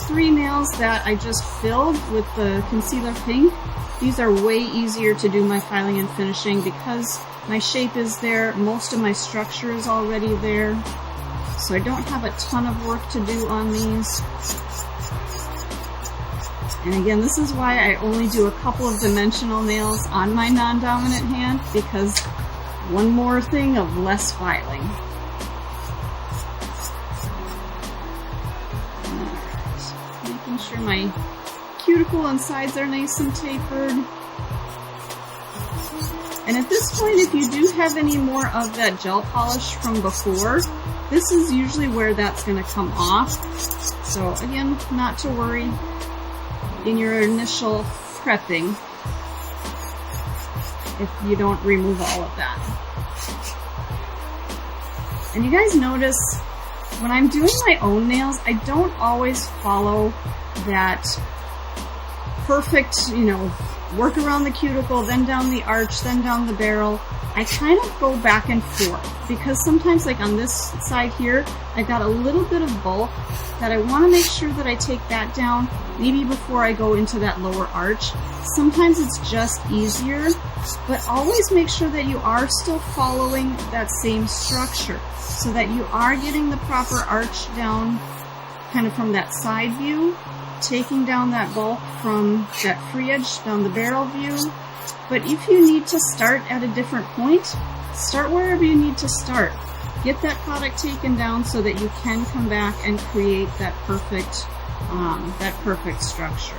three nails that I just filled with the concealer pink, these are way easier to do my filing and finishing because my shape is there, most of my structure is already there. So I don't have a ton of work to do on these. And again, this is why I only do a couple of dimensional nails on my non-dominant hand, because one more thing of less filing. Alright, making sure my cuticle and sides are nice and tapered. And at this point, if you do have any more of that gel polish from before, this is usually where that's going to come off. So again, not to worry in your initial prepping if you don't remove all of that. And you guys notice when I'm doing my own nails, I don't always follow that perfect, work around the cuticle, then down the arch, then down the barrel. I kind of go back and forth because sometimes, like on this side here, I've got a little bit of bulk that I want to make sure that I take that down maybe before I go into that lower arch. Sometimes it's just easier, but always make sure that you are still following that same structure so that you are getting the proper arch down kind of from that side view, taking down that bulk from that free edge down the barrel view. But if you need to start at a different point, start wherever you need to start. Get that product taken down so that you can come back and create that perfect structure.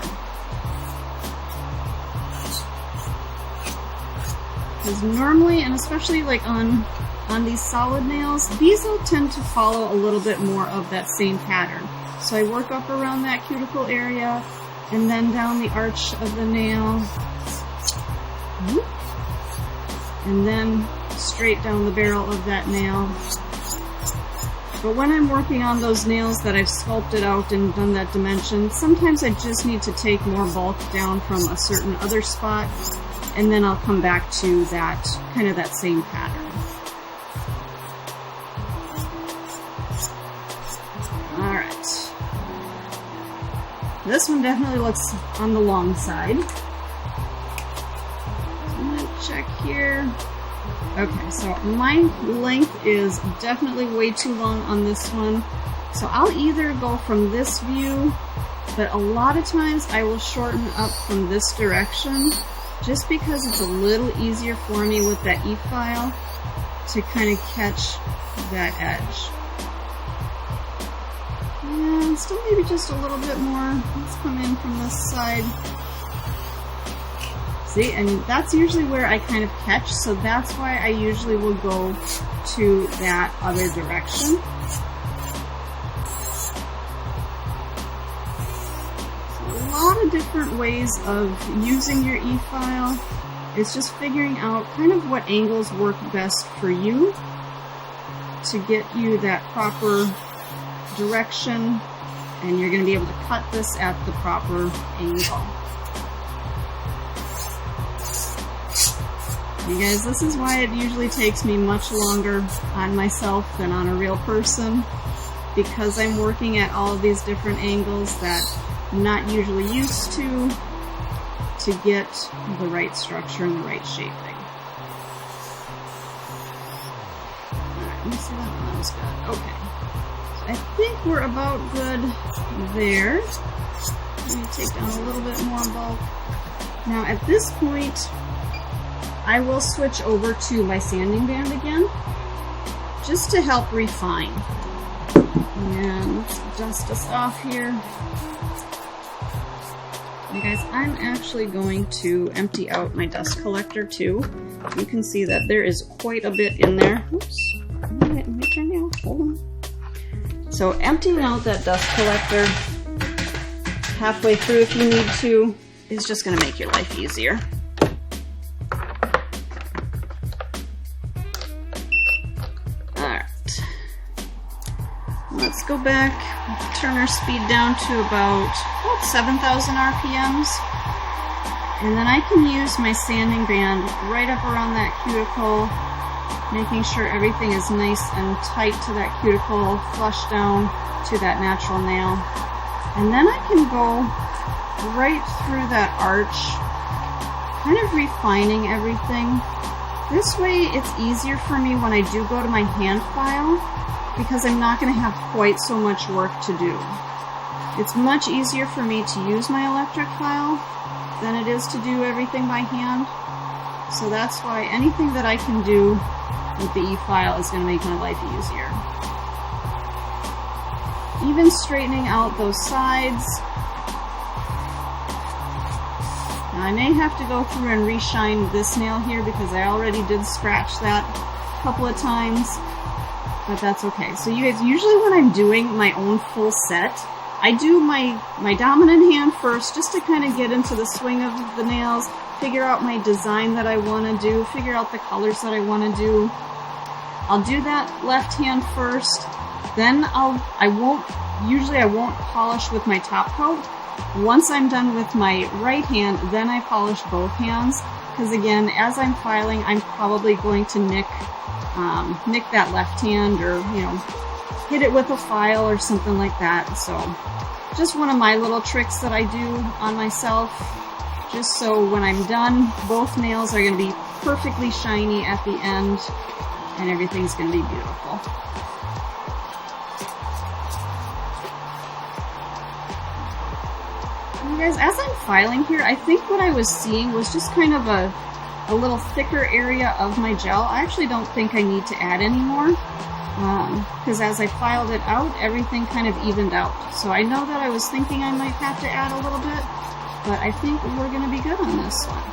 Because normally, and especially like on these solid nails, these will tend to follow a little bit more of that same pattern. So I work up around that cuticle area and then down the arch of the nail. And then straight down the barrel of that nail. But when I'm working on those nails that I've sculpted out and done that dimension, sometimes I just need to take more bulk down from a certain other spot, and then I'll come back to that, kind of that same pattern. This one definitely looks on the long side. I'm gonna check here. Okay, so my length is definitely way too long on this one. So I'll either go from this view, but a lot of times I will shorten up from this direction just because it's a little easier for me with that E-file to kind of catch that edge. And still maybe just a little bit more. Let's come in from this side. See, and that's usually where I kind of catch, so that's why I usually will go to that other direction. So a lot of different ways of using your E-file. It's just figuring out kind of what angles work best for you to get you that proper direction, and you're going to be able to cut this at the proper angle. You guys, this is why it usually takes me much longer on myself than on a real person, because I'm working at all of these different angles that I'm not usually used to get the right structure and the right shaping. Alright, let me see that one. That was good. Okay. So I think we're about good there. Let me take down a little bit more bulk. Now at this point, I will switch over to my sanding band again, just to help refine. And let's dust this off here. You guys, I'm actually going to empty out my dust collector too. You can see that there is quite a bit in there. Oops. Let me turn it off. Hold on. So emptying out that dust collector halfway through if you need to is just going to make your life easier. Let's go back, turn our speed down to about 7,000 RPMs, and then I can use my sanding band right up around that cuticle, making sure everything is nice and tight to that cuticle, flush down to that natural nail. And then I can go right through that arch, kind of refining everything. This way it's easier for me when I do go to my hand file, because I'm not going to have quite so much work to do. It's much easier for me to use my electric file than it is to do everything by hand. So that's why anything that I can do with the E-file is going to make my life easier. Even straightening out those sides. Now I may have to go through and reshine this nail here because I already did scratch that a couple of times. But that's okay. So you guys, usually when I'm doing my own full set, I do my dominant hand first just to kind of get into the swing of the nails, figure out my design that I want to do, figure out the colors that I want to do. I'll do that left hand first, then I won't polish with my top coat. Once I'm done with my right hand, then I polish both hands, because again, as I'm filing, I'm probably going to nick that left hand, or hit it with a file or something like that. So just one of my little tricks that I do on myself, just so when I'm done, both nails are going to be perfectly shiny at the end and everything's going to be beautiful. You guys, as I'm filing here, I think what I was seeing was just kind of a little thicker area of my gel. I actually don't think I need to add any more, because as I filed it out, everything kind of evened out. So I know that I was thinking I might have to add a little bit, but I think we're going to be good on this one.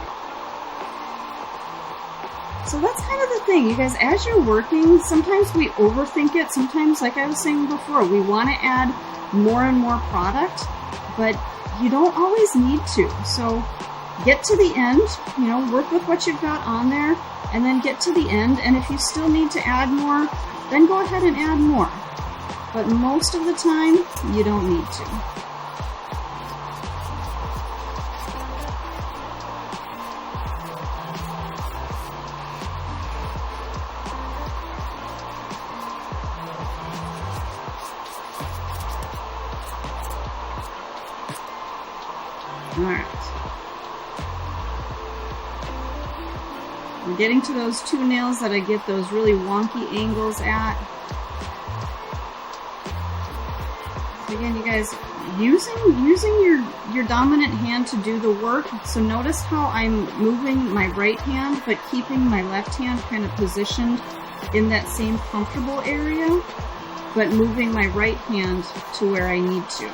So that's kind of the thing, you guys, as you're working, sometimes we overthink it. Sometimes, like I was saying before, we want to add more and more product, but you don't always need to. So get to the end, work with what you've got on there, and then get to the end, and if you still need to add more, then go ahead and add more. But most of the time, you don't need to. Alright. I'm getting to those two nails that I get those really wonky angles at. So again, you guys, using your dominant hand to do the work. So notice how I'm moving my right hand, but keeping my left hand kind of positioned in that same comfortable area, but moving my right hand to where I need to.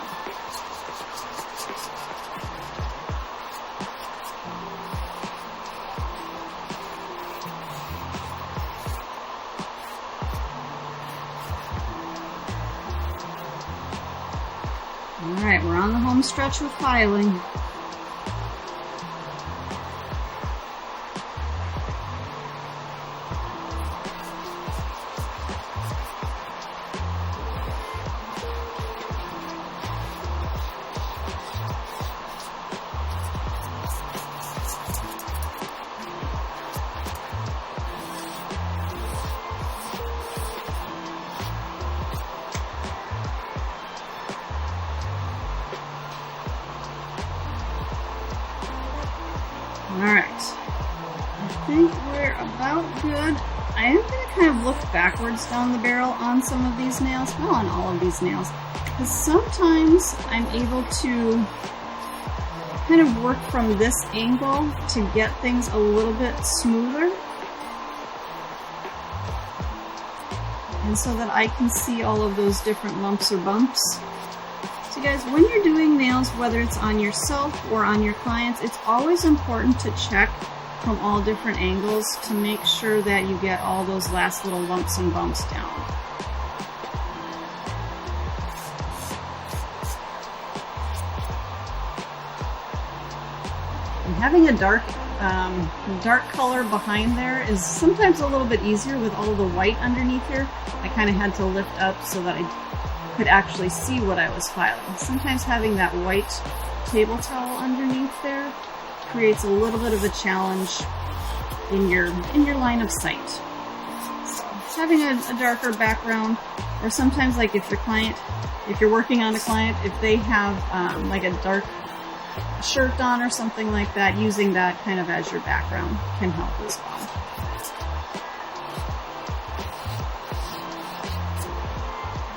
Alright, we're on the home stretch with filing. Alright, I think we're about good. I am going to kind of look backwards down the barrel on some of these nails, well, on all of these nails, because sometimes I'm able to kind of work from this angle to get things a little bit smoother, and so that I can see all of those different lumps or bumps. So guys, when you're doing nails, whether it's on yourself or on your clients, it's always important to check from all different angles to make sure that you get all those last little lumps and bumps down. And having a dark color behind there is sometimes a little bit easier with all the white underneath here. I kind of had to lift up so that I could actually see what I was filing. Sometimes having that white table towel underneath there creates a little bit of a challenge in your line of sight. So having a darker background, or sometimes like if you're working on a client, if they have like a dark shirt on or something like that, using that kind of as your background can help as well.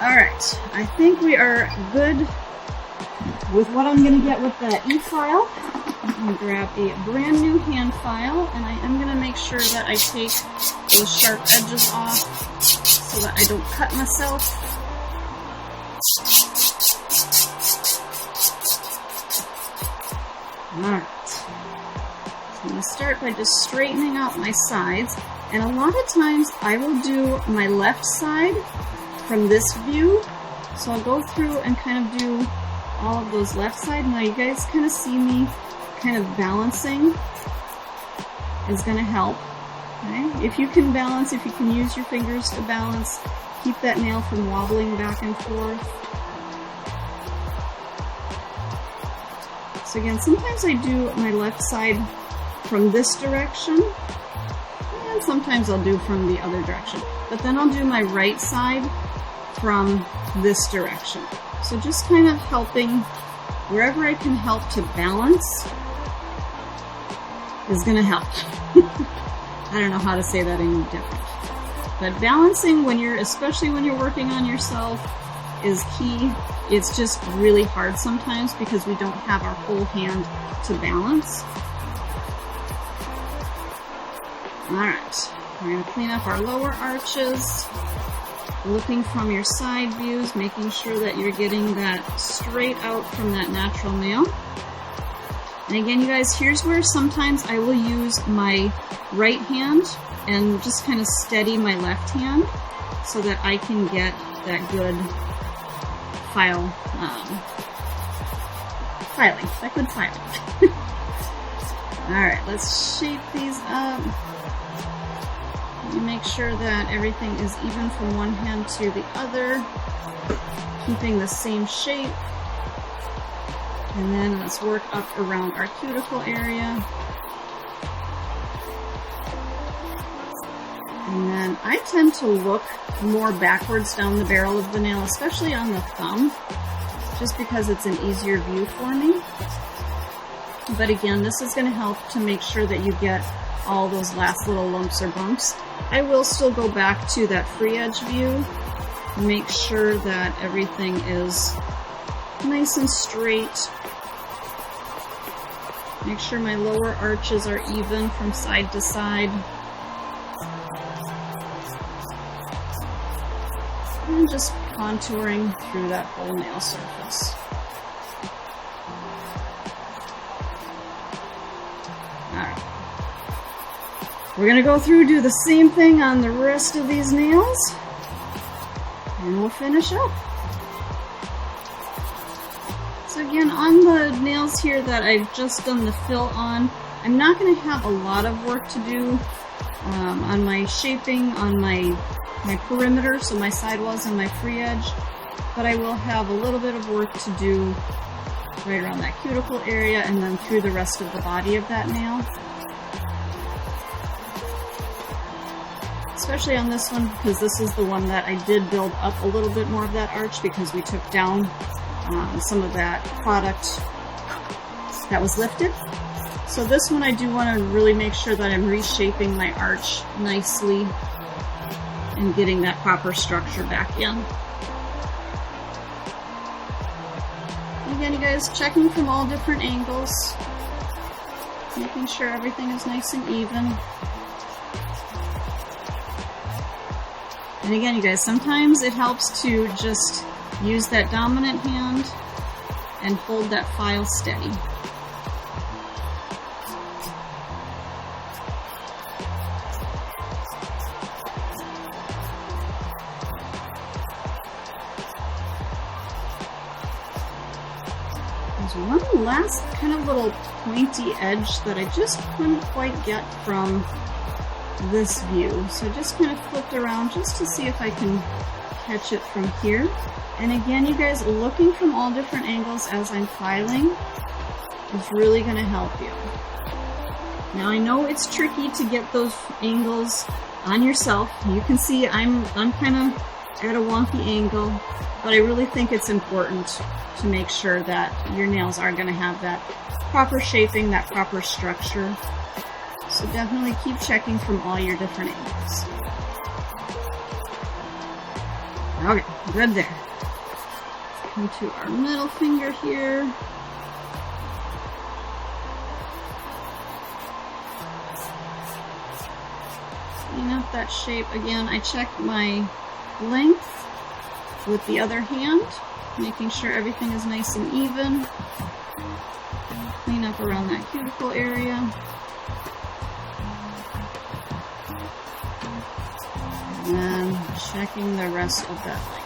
Alright, I think we are good with what I'm going to get with the e-file. I'm going to grab a brand new hand file, and I am going to make sure that I take those sharp edges off so that I don't cut myself. Alright, so I'm going to start by just straightening out my sides, and a lot of times I will do my left side from this view, so I'll go through and kind of do all of those left side. Now you guys kind of see me kind of balancing is going to help. Okay? If you can balance, if you can use your fingers to balance, keep that nail from wobbling back and forth. So again, sometimes I do my left side from this direction, and sometimes I'll do from the other direction. But then I'll do my right side from this direction. So just kind of helping wherever I can help to balance is going to help. I don't know how to say that any different. But balancing especially when you're working on yourself, is key. It's just really hard sometimes because we don't have our whole hand to balance. Alright, we're going to clean up our lower arches. Looking from your side views, making sure that you're getting that straight out from that natural nail. And again, you guys, here's where sometimes I will use my right hand and just kind of steady my left hand so that I can get that good filing, that good filing. Alright, let's shape these up. You make sure that everything is even from one hand to the other, keeping the same shape. And then let's work up around our cuticle area. And then I tend to look more backwards down the barrel of the nail, especially on the thumb, just because it's an easier view for me. But again, this is going to help to make sure that you get all those last little lumps or bumps. I will still go back to that free edge view, make sure that everything is nice and straight. Make sure my lower arches are even from side to side. And just contouring through that whole nail surface. Alright. We're going to go through, do the same thing on the rest of these nails, and we'll finish up. So again, on the nails here that I've just done the fill on, I'm not going to have a lot of work to do on my shaping, on my perimeter, so my sidewalls and my free edge, but I will have a little bit of work to do right around that cuticle area and then through the rest of the body of that nail. Especially on this one, because this is the one that I did build up a little bit more of that arch because we took down some of that product that was lifted. So this one I do want to really make sure that I'm reshaping my arch nicely and getting that proper structure back in. Again, you guys, checking from all different angles, making sure everything is nice and even. And again, you guys, sometimes it helps to just use that dominant hand and hold that file steady. There's one last kind of little pointy edge that I just couldn't quite get from this view. So I just kind of flipped around just to see if I can catch it from here. And again, you guys, looking from all different angles as I'm filing is really going to help you. Now I know it's tricky to get those angles on yourself. You can see I'm kind of at a wonky angle, but I really think it's important to make sure that your nails are going to have that proper shaping, that proper structure. So definitely keep checking from all your different angles. Okay, good there. Come to our middle finger here. Clean up that shape. Again, I check my length with the other hand, making sure everything is nice and even. Clean up around that cuticle area. And then checking the rest of that length.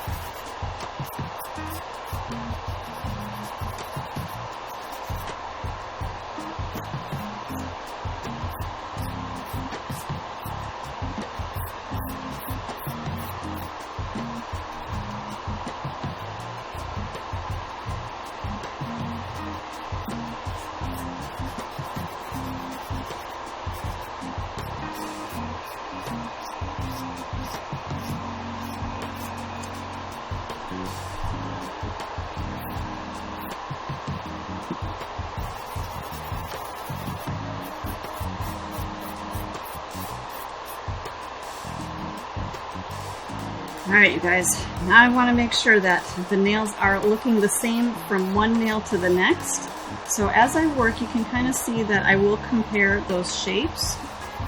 Alright, you guys, now I want to make sure that the nails are looking the same from one nail to the next. So as I work, you can kind of see that I will compare those shapes.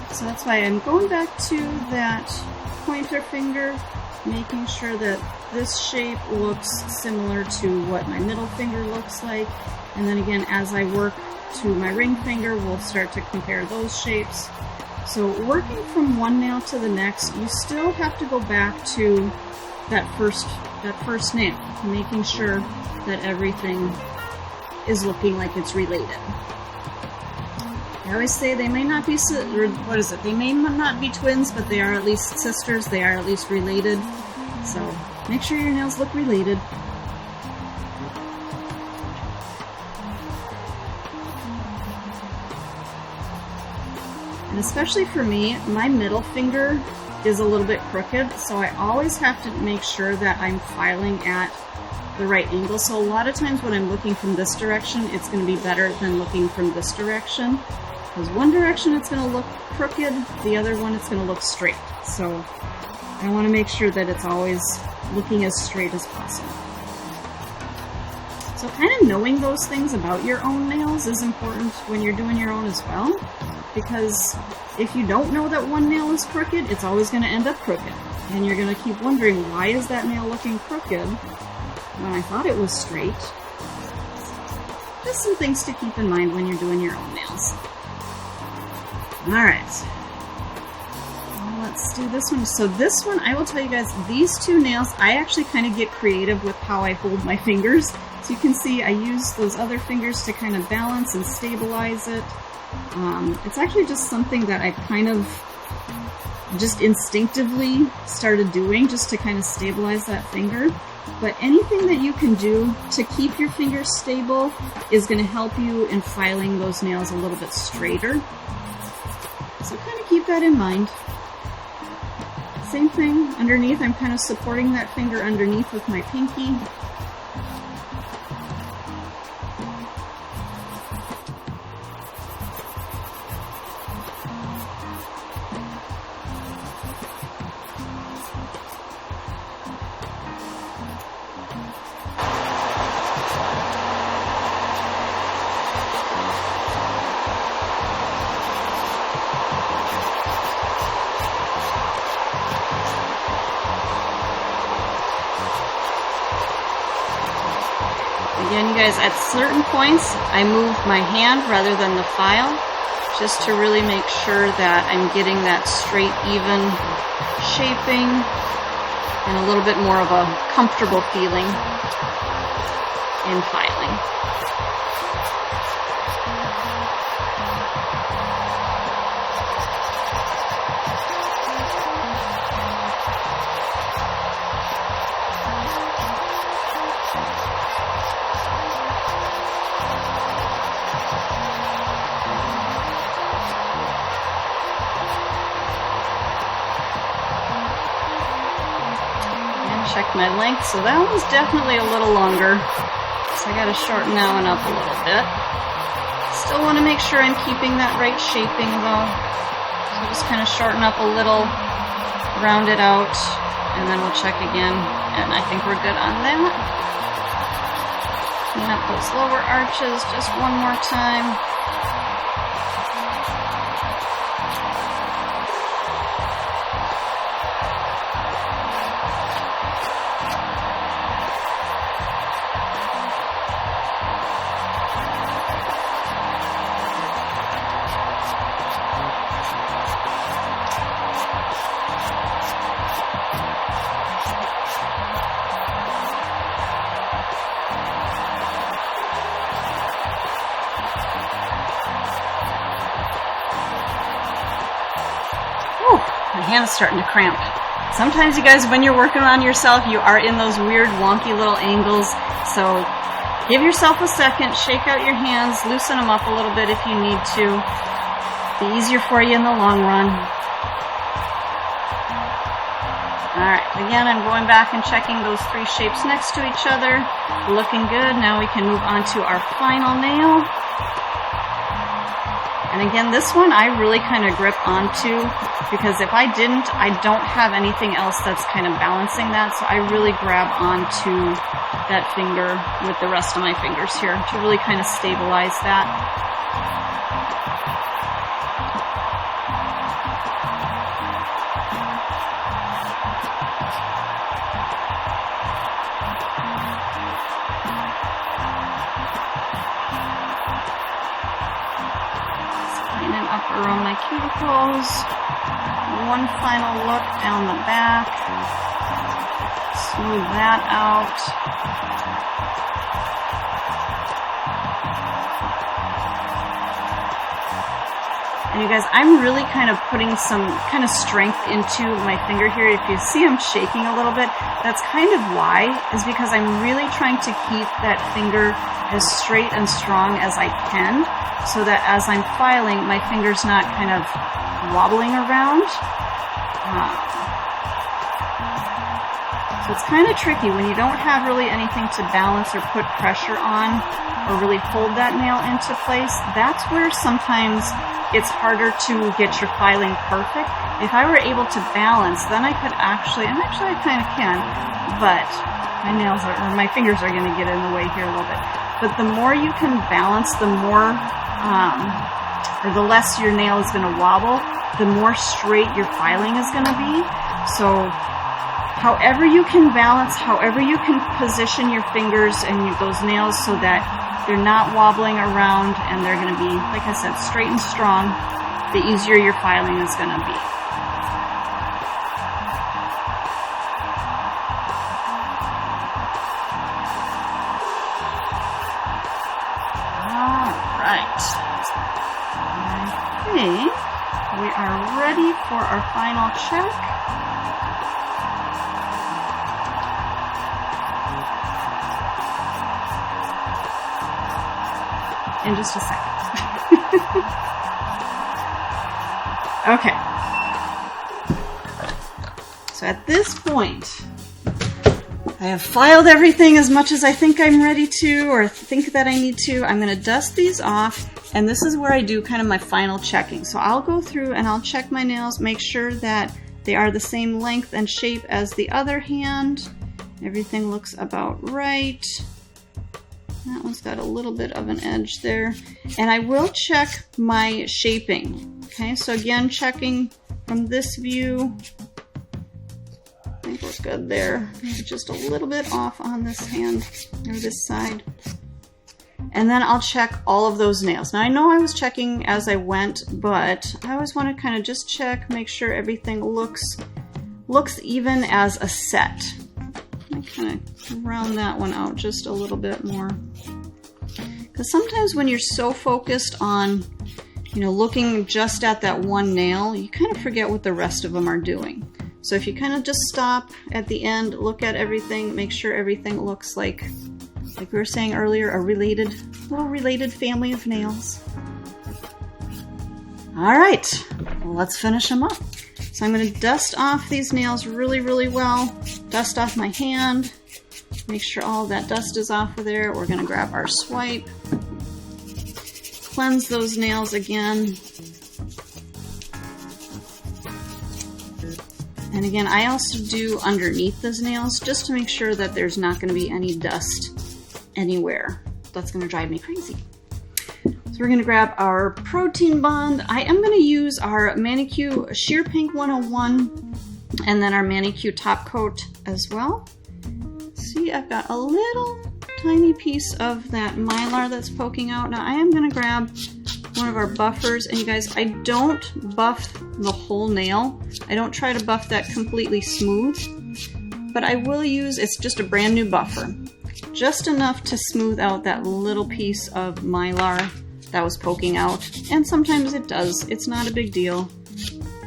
So that's why I'm going back to that pointer finger, making sure that this shape looks similar to what my middle finger looks like. And then again, as I work to my ring finger, we'll start to compare those shapes. So working from one nail to the next, you still have to go back to that first nail, making sure that everything is looking like it's related. I always say they may not be, they may not be twins, but they are at least sisters, they are at least related. So make sure your nails look related. And especially for me, my middle finger is a little bit crooked, so I always have to make sure that I'm filing at the right angle. So a lot of times when I'm looking from this direction, it's going to be better than looking from this direction. Because one direction it's going to look crooked, the other one it's going to look straight. So I want to make sure that it's always looking as straight as possible. So kind of knowing those things about your own nails is important when you're doing your own as well. Because if you don't know that one nail is crooked, it's always going to end up crooked. And you're going to keep wondering, why is that nail looking crooked when I thought it was straight? Just some things to keep in mind when you're doing your own nails. Alright, let's do this one. So this one, I will tell you guys, these two nails, I actually kind of get creative with how I hold my fingers. So you can see I use those other fingers to kind of balance and stabilize it. It's actually just something that I kind of just instinctively started doing just to kind of stabilize that finger. But anything that you can do to keep your fingers stable is going to help you in filing those nails a little bit straighter. So kind of keep that in mind. Same thing underneath, I'm kind of supporting that finger underneath with my pinky. Again, you guys, at certain points, I move my hand rather than the file, just to really make sure that I'm getting that straight, even shaping, and a little bit more of a comfortable feeling in filing. Check my length, so that one's definitely a little longer, so I gotta shorten that one up a little bit. Still want to make sure I'm keeping that right shaping though, so just kind of shorten up a little, round it out, and then we'll check again, and I think we're good on that. Clean up those lower arches just one more time. My hand's starting to cramp. Sometimes you guys, when you're working on yourself, you are in those weird wonky little angles. So give yourself a second, shake out your hands, loosen them up a little bit if you need to. Be easier for you in the long run. Alright, again, I'm going back and checking those three shapes next to each other. Looking good. Now we can move on to our final nail. And again, this one I really kind of grip onto, because if I didn't, I don't have anything else that's kind of balancing that. So I really grab onto that finger with the rest of my fingers here to really kind of stabilize that. Up around my cuticles. One final look down the back. Smooth that out. And you guys, I'm really kind of putting some kind of strength into my finger here. If you see I'm shaking a little bit, that's kind of why, is because I'm really trying to keep that finger as straight and strong as I can, so that as I'm filing, my finger's not kind of wobbling around. So it's kind of tricky when you don't have really anything to balance or put pressure on or really hold that nail into place. That's where sometimes it's harder to get your filing perfect. If I were able to balance, then I could actually, and actually I kind of can, but my fingers are going to get in the way here a little bit. But the more you can balance, the more, or the less your nail is going to wobble, the more straight your filing is going to be. So however you can balance, however you can position your fingers and those nails so that they're not wobbling around and they're going to be, like I said, straight and strong, the easier your filing is going to be. Alright. I think we are ready for our final check. In just a second. Okay. So at this point, I have filed everything as much as I think I'm ready to, or think that I need to. I'm going to dust these off, and this is where I do kind of my final checking. So I'll go through and I'll check my nails, make sure that they are the same length and shape as the other hand. Everything looks about right. That one's got a little bit of an edge there. And I will check my shaping. Okay, so again, checking from this view. I think we're good there. Maybe just a little bit off on this hand, or this side. And then I'll check all of those nails. Now I know I was checking as I went, but I always want to kind of just check, make sure everything looks even as a set. I kind of round that one out just a little bit more. Because sometimes when you're so focused on, looking just at that one nail, you kind of forget what the rest of them are doing. So if you kind of just stop at the end, look at everything, make sure everything looks like we were saying earlier, a little related family of nails. All right, well, let's finish them up. So I'm going to dust off these nails really, really well. Dust off my hand. Make sure all that dust is off of there. We're going to grab our swipe. Cleanse those nails again. And again, I also do underneath those nails just to make sure that there's not going to be any dust anywhere. That's going to drive me crazy. So we're going to grab our protein bond. I am going to use our Manicure Sheer Pink 101 and then our Manicure top coat as well. See, I've got a little tiny piece of that Mylar that's poking out. Now I am going to grab one of our buffers, and you guys, I don't buff the whole nail. I don't try to buff that completely smooth, but I will use, it's just a brand new buffer, just enough to smooth out that little piece of Mylar that was poking out, and sometimes it does. It's not a big deal,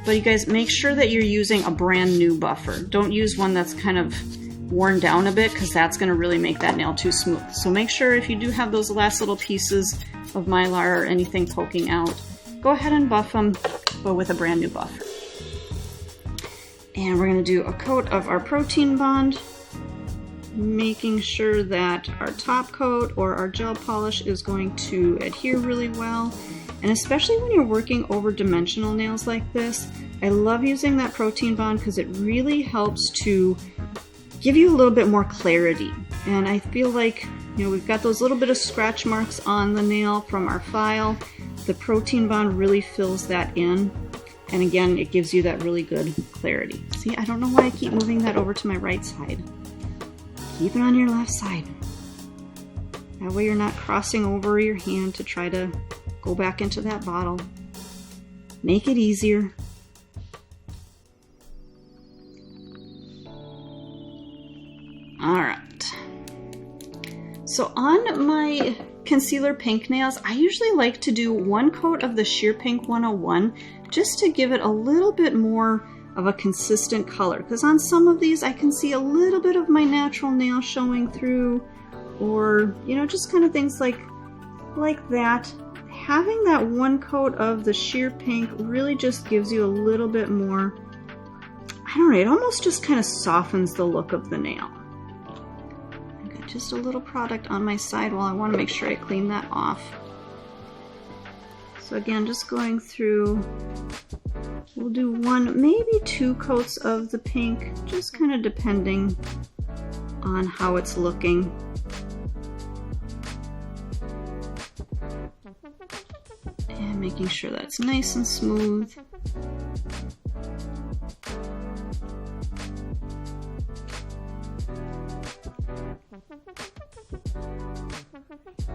but you guys, make sure that you're using a brand new buffer. Don't use one that's kind of worn down a bit, because that's going to really make that nail too smooth. So make sure if you do have those last little pieces of Mylar or anything poking out, go ahead and buff them, but with a brand new buffer. And we're going to do a coat of our protein bond, making sure that our top coat or our gel polish is going to adhere really well. And especially when you're working over dimensional nails like this, I love using that protein bond because it really helps to give you a little bit more clarity. And I feel like, we've got those little bit of scratch marks on the nail from our file. The protein bond really fills that in. And again, it gives you that really good clarity. See, I don't know why I keep moving that over to my right side. Keep it on your left side. That way you're not crossing over your hand to try to go back into that bottle. Make it easier. Alright. So on my concealer pink nails, I usually like to do one coat of the Sheer Pink 101 just to give it a little bit more of a consistent color, because on some of these I can see a little bit of my natural nail showing through, or just kind of things like that. Having that one coat of the Sheer Pink really just gives you a little bit more I don't know, it almost just kind of softens the look of the nail. I've got just a little product on my side while I want to make sure I clean that off. So again, just going through, we'll do 1, maybe 2 coats of the pink, just kind of depending on how it's looking. And making sure that's nice and smooth.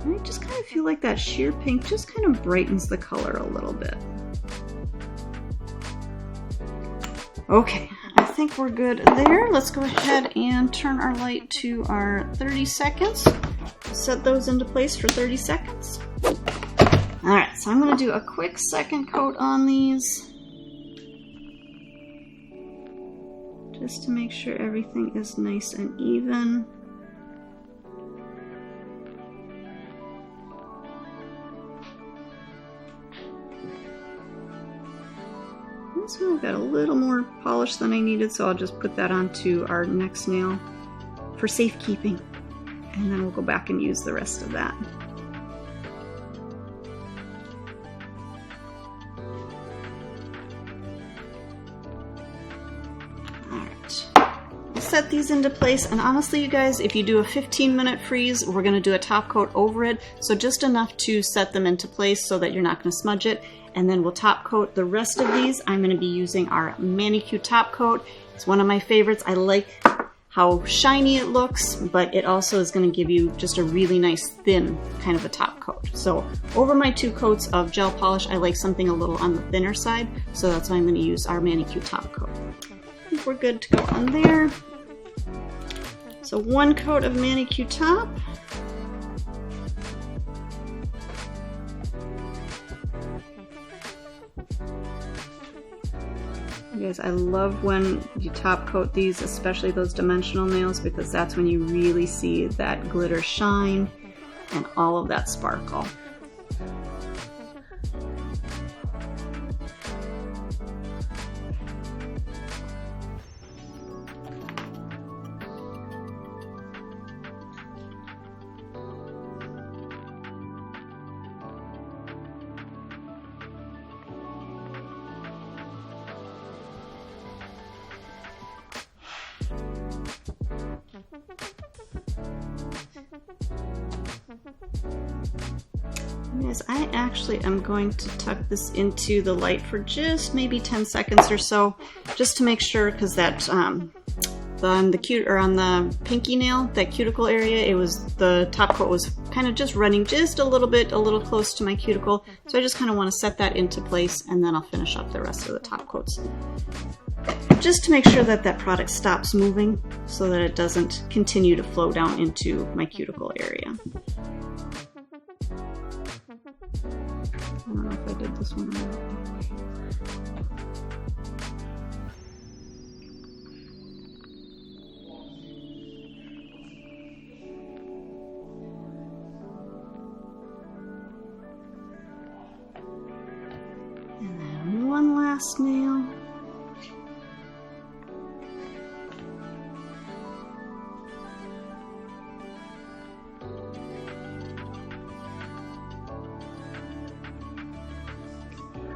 I just kind of feel like that sheer pink just kind of brightens the color a little bit. Okay, I think we're good there. Let's go ahead and turn our light to our 30 seconds. Set those into place for 30 seconds. Alright, so I'm going to do a quick second coat on these. Just to make sure everything is nice and even. This one I've got a little more polish than I needed, so I'll just put that onto our next nail for safekeeping. And then we'll go back and use the rest of that. Alright. I'll set these into place, and honestly you guys, if you do a 15-minute freeze, we're going to do a top coat over it, so just enough to set them into place so that you're not going to smudge it. And then we'll top coat the rest of these. I'm going to be using our manicure top coat. It's one of my favorites. I like how shiny it looks, but it also is going to give you just a really nice thin kind of a top coat. So over my 2 coats of gel polish, I like something a little on the thinner side, so that's why I'm going to use our manicure top coat. I think we're good to go on there. So 1 coat of manicure top. You guys, I love when you top coat these, especially those dimensional nails, because that's when you really see that glitter shine and all of that sparkle. Yes, I actually am going to tuck this into the light for just maybe 10 seconds or so, just to make sure, because that on the pinky nail, that cuticle area, it was, the top coat was kind of just running just a little close to my cuticle, so I just kind of want to set that into place, and then I'll finish up the rest of the top coats. Just to make sure that that product stops moving so that it doesn't continue to flow down into my cuticle area. I don't know if I did this one or not. And then one last nail.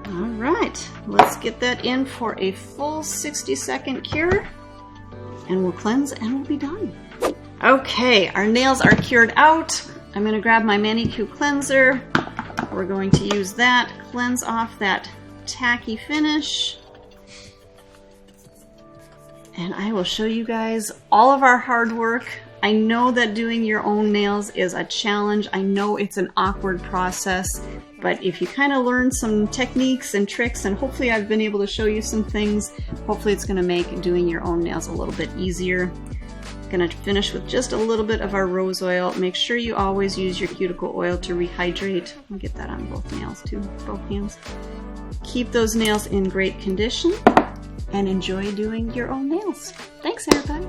Alright, let's get that in for a full 60-second cure, and we'll cleanse and we'll be done. Okay, our nails are cured out. I'm going to grab my manicure cleanser. We're going to use that, cleanse off that tacky finish. And I will show you guys all of our hard work. I know that doing your own nails is a challenge. I know it's an awkward process, but if you kind of learn some techniques and tricks, and hopefully I've been able to show you some things, hopefully it's going to make doing your own nails a little bit easier. Going to finish with just a little bit of our rose oil. Make sure you always use your cuticle oil to rehydrate. I'll get that on both nails too, both hands. Keep those nails in great condition and enjoy doing your own nails. Thanks, everybody.